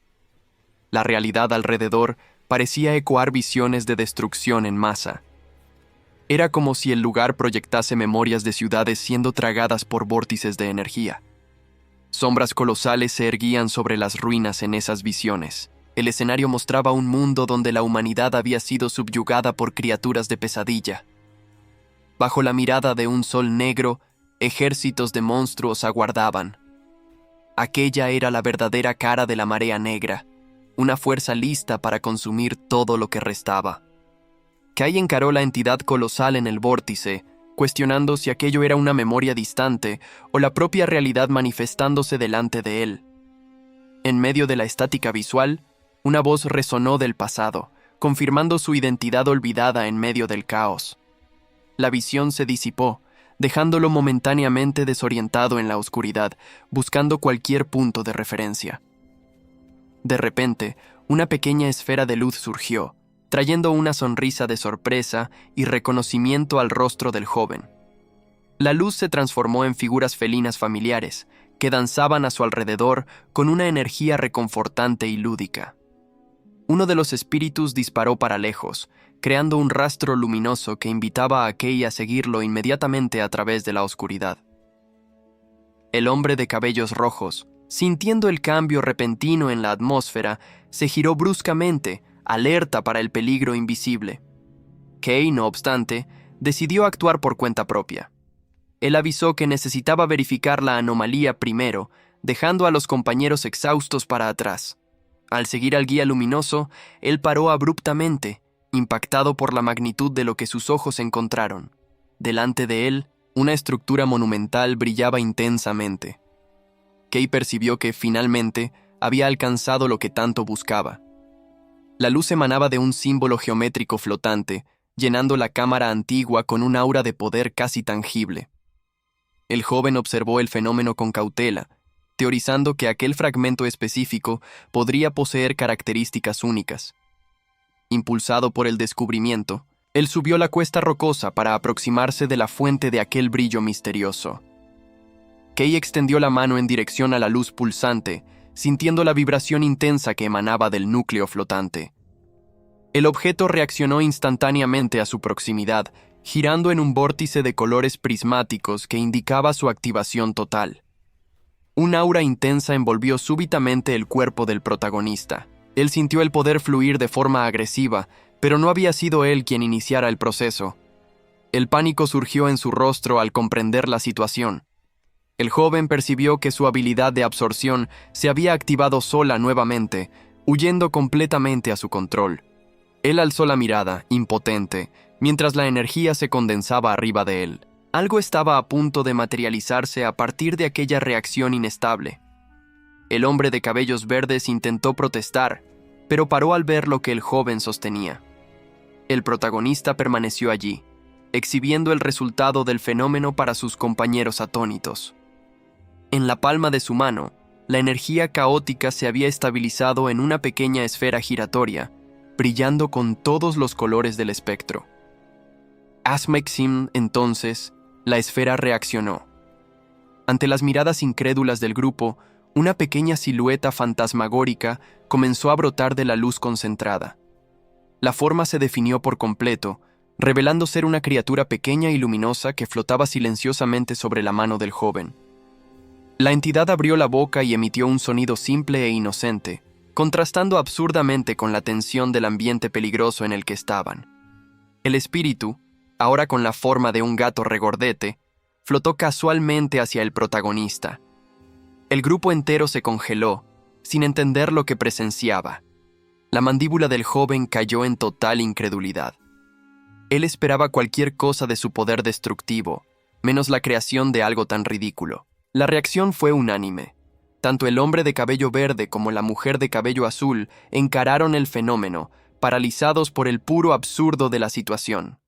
La realidad alrededor parecía ecoar visiones de destrucción en masa. Era como si el lugar proyectase memorias de ciudades siendo tragadas por vórtices de energía. Sombras colosales se erguían sobre las ruinas en esas visiones. El escenario mostraba un mundo donde la humanidad había sido subyugada por criaturas de pesadilla. Bajo la mirada de un sol negro, ejércitos de monstruos aguardaban. Aquella era la verdadera cara de la marea negra, una fuerza lista para consumir todo lo que restaba. Kai encaró la entidad colosal en el vórtice, cuestionando si aquello era una memoria distante o la propia realidad manifestándose delante de él. En medio de la estática visual, una voz resonó del pasado, confirmando su identidad olvidada en medio del caos. La visión se disipó, dejándolo momentáneamente desorientado en la oscuridad, buscando cualquier punto de referencia. De repente, una pequeña esfera de luz surgió, trayendo una sonrisa de sorpresa y reconocimiento al rostro del joven. La luz se transformó en figuras felinas familiares, que danzaban a su alrededor con una energía reconfortante y lúdica. Uno de los espíritus disparó para lejos, creando un rastro luminoso que invitaba a Kei a seguirlo inmediatamente a través de la oscuridad. El hombre de cabellos rojos, sintiendo el cambio repentino en la atmósfera, se giró bruscamente, alerta para el peligro invisible. Kei, no obstante, decidió actuar por cuenta propia. Él avisó que necesitaba verificar la anomalía primero, dejando a los compañeros exhaustos para atrás. Al seguir al guía luminoso, él paró abruptamente, impactado por la magnitud de lo que sus ojos encontraron. Delante de él, una estructura monumental brillaba intensamente. Kay percibió que, finalmente, había alcanzado lo que tanto buscaba. La luz emanaba de un símbolo geométrico flotante, llenando la cámara antigua con un aura de poder casi tangible. El joven observó el fenómeno con cautela, teorizando que aquel fragmento específico podría poseer características únicas. Impulsado por el descubrimiento, él subió la cuesta rocosa para aproximarse de la fuente de aquel brillo misterioso. Kay extendió la mano en dirección a la luz pulsante, sintiendo la vibración intensa que emanaba del núcleo flotante. El objeto reaccionó instantáneamente a su proximidad, girando en un vórtice de colores prismáticos que indicaba su activación total. Un aura intensa envolvió súbitamente el cuerpo del protagonista. Él sintió el poder fluir de forma agresiva, pero no había sido él quien iniciara el proceso. El pánico surgió en su rostro al comprender la situación. El joven percibió que su habilidad de absorción se había activado sola nuevamente, huyendo completamente a su control. Él alzó la mirada, impotente, mientras la energía se condensaba arriba de él. Algo estaba a punto de materializarse a partir de aquella reacción inestable. El hombre de cabellos verdes intentó protestar, pero paró al ver lo que el joven sostenía. El protagonista permaneció allí, exhibiendo el resultado del fenómeno para sus compañeros atónitos. En la palma de su mano, la energía caótica se había estabilizado en una pequeña esfera giratoria, brillando con todos los colores del espectro. Asmexim, entonces, la esfera reaccionó. Ante las miradas incrédulas del grupo, una pequeña silueta fantasmagórica comenzó a brotar de la luz concentrada. La forma se definió por completo, revelando ser una criatura pequeña y luminosa que flotaba silenciosamente sobre la mano del joven. La entidad abrió la boca y emitió un sonido simple e inocente, contrastando absurdamente con la tensión del ambiente peligroso en el que estaban. El espíritu, ahora con la forma de un gato regordete, flotó casualmente hacia el protagonista. El grupo entero se congeló, sin entender lo que presenciaba. La mandíbula del joven cayó en total incredulidad. Él esperaba cualquier cosa de su poder destructivo, menos la creación de algo tan ridículo. La reacción fue unánime. Tanto el hombre de cabello verde como la mujer de cabello azul encararon el fenómeno, paralizados por el puro absurdo de la situación.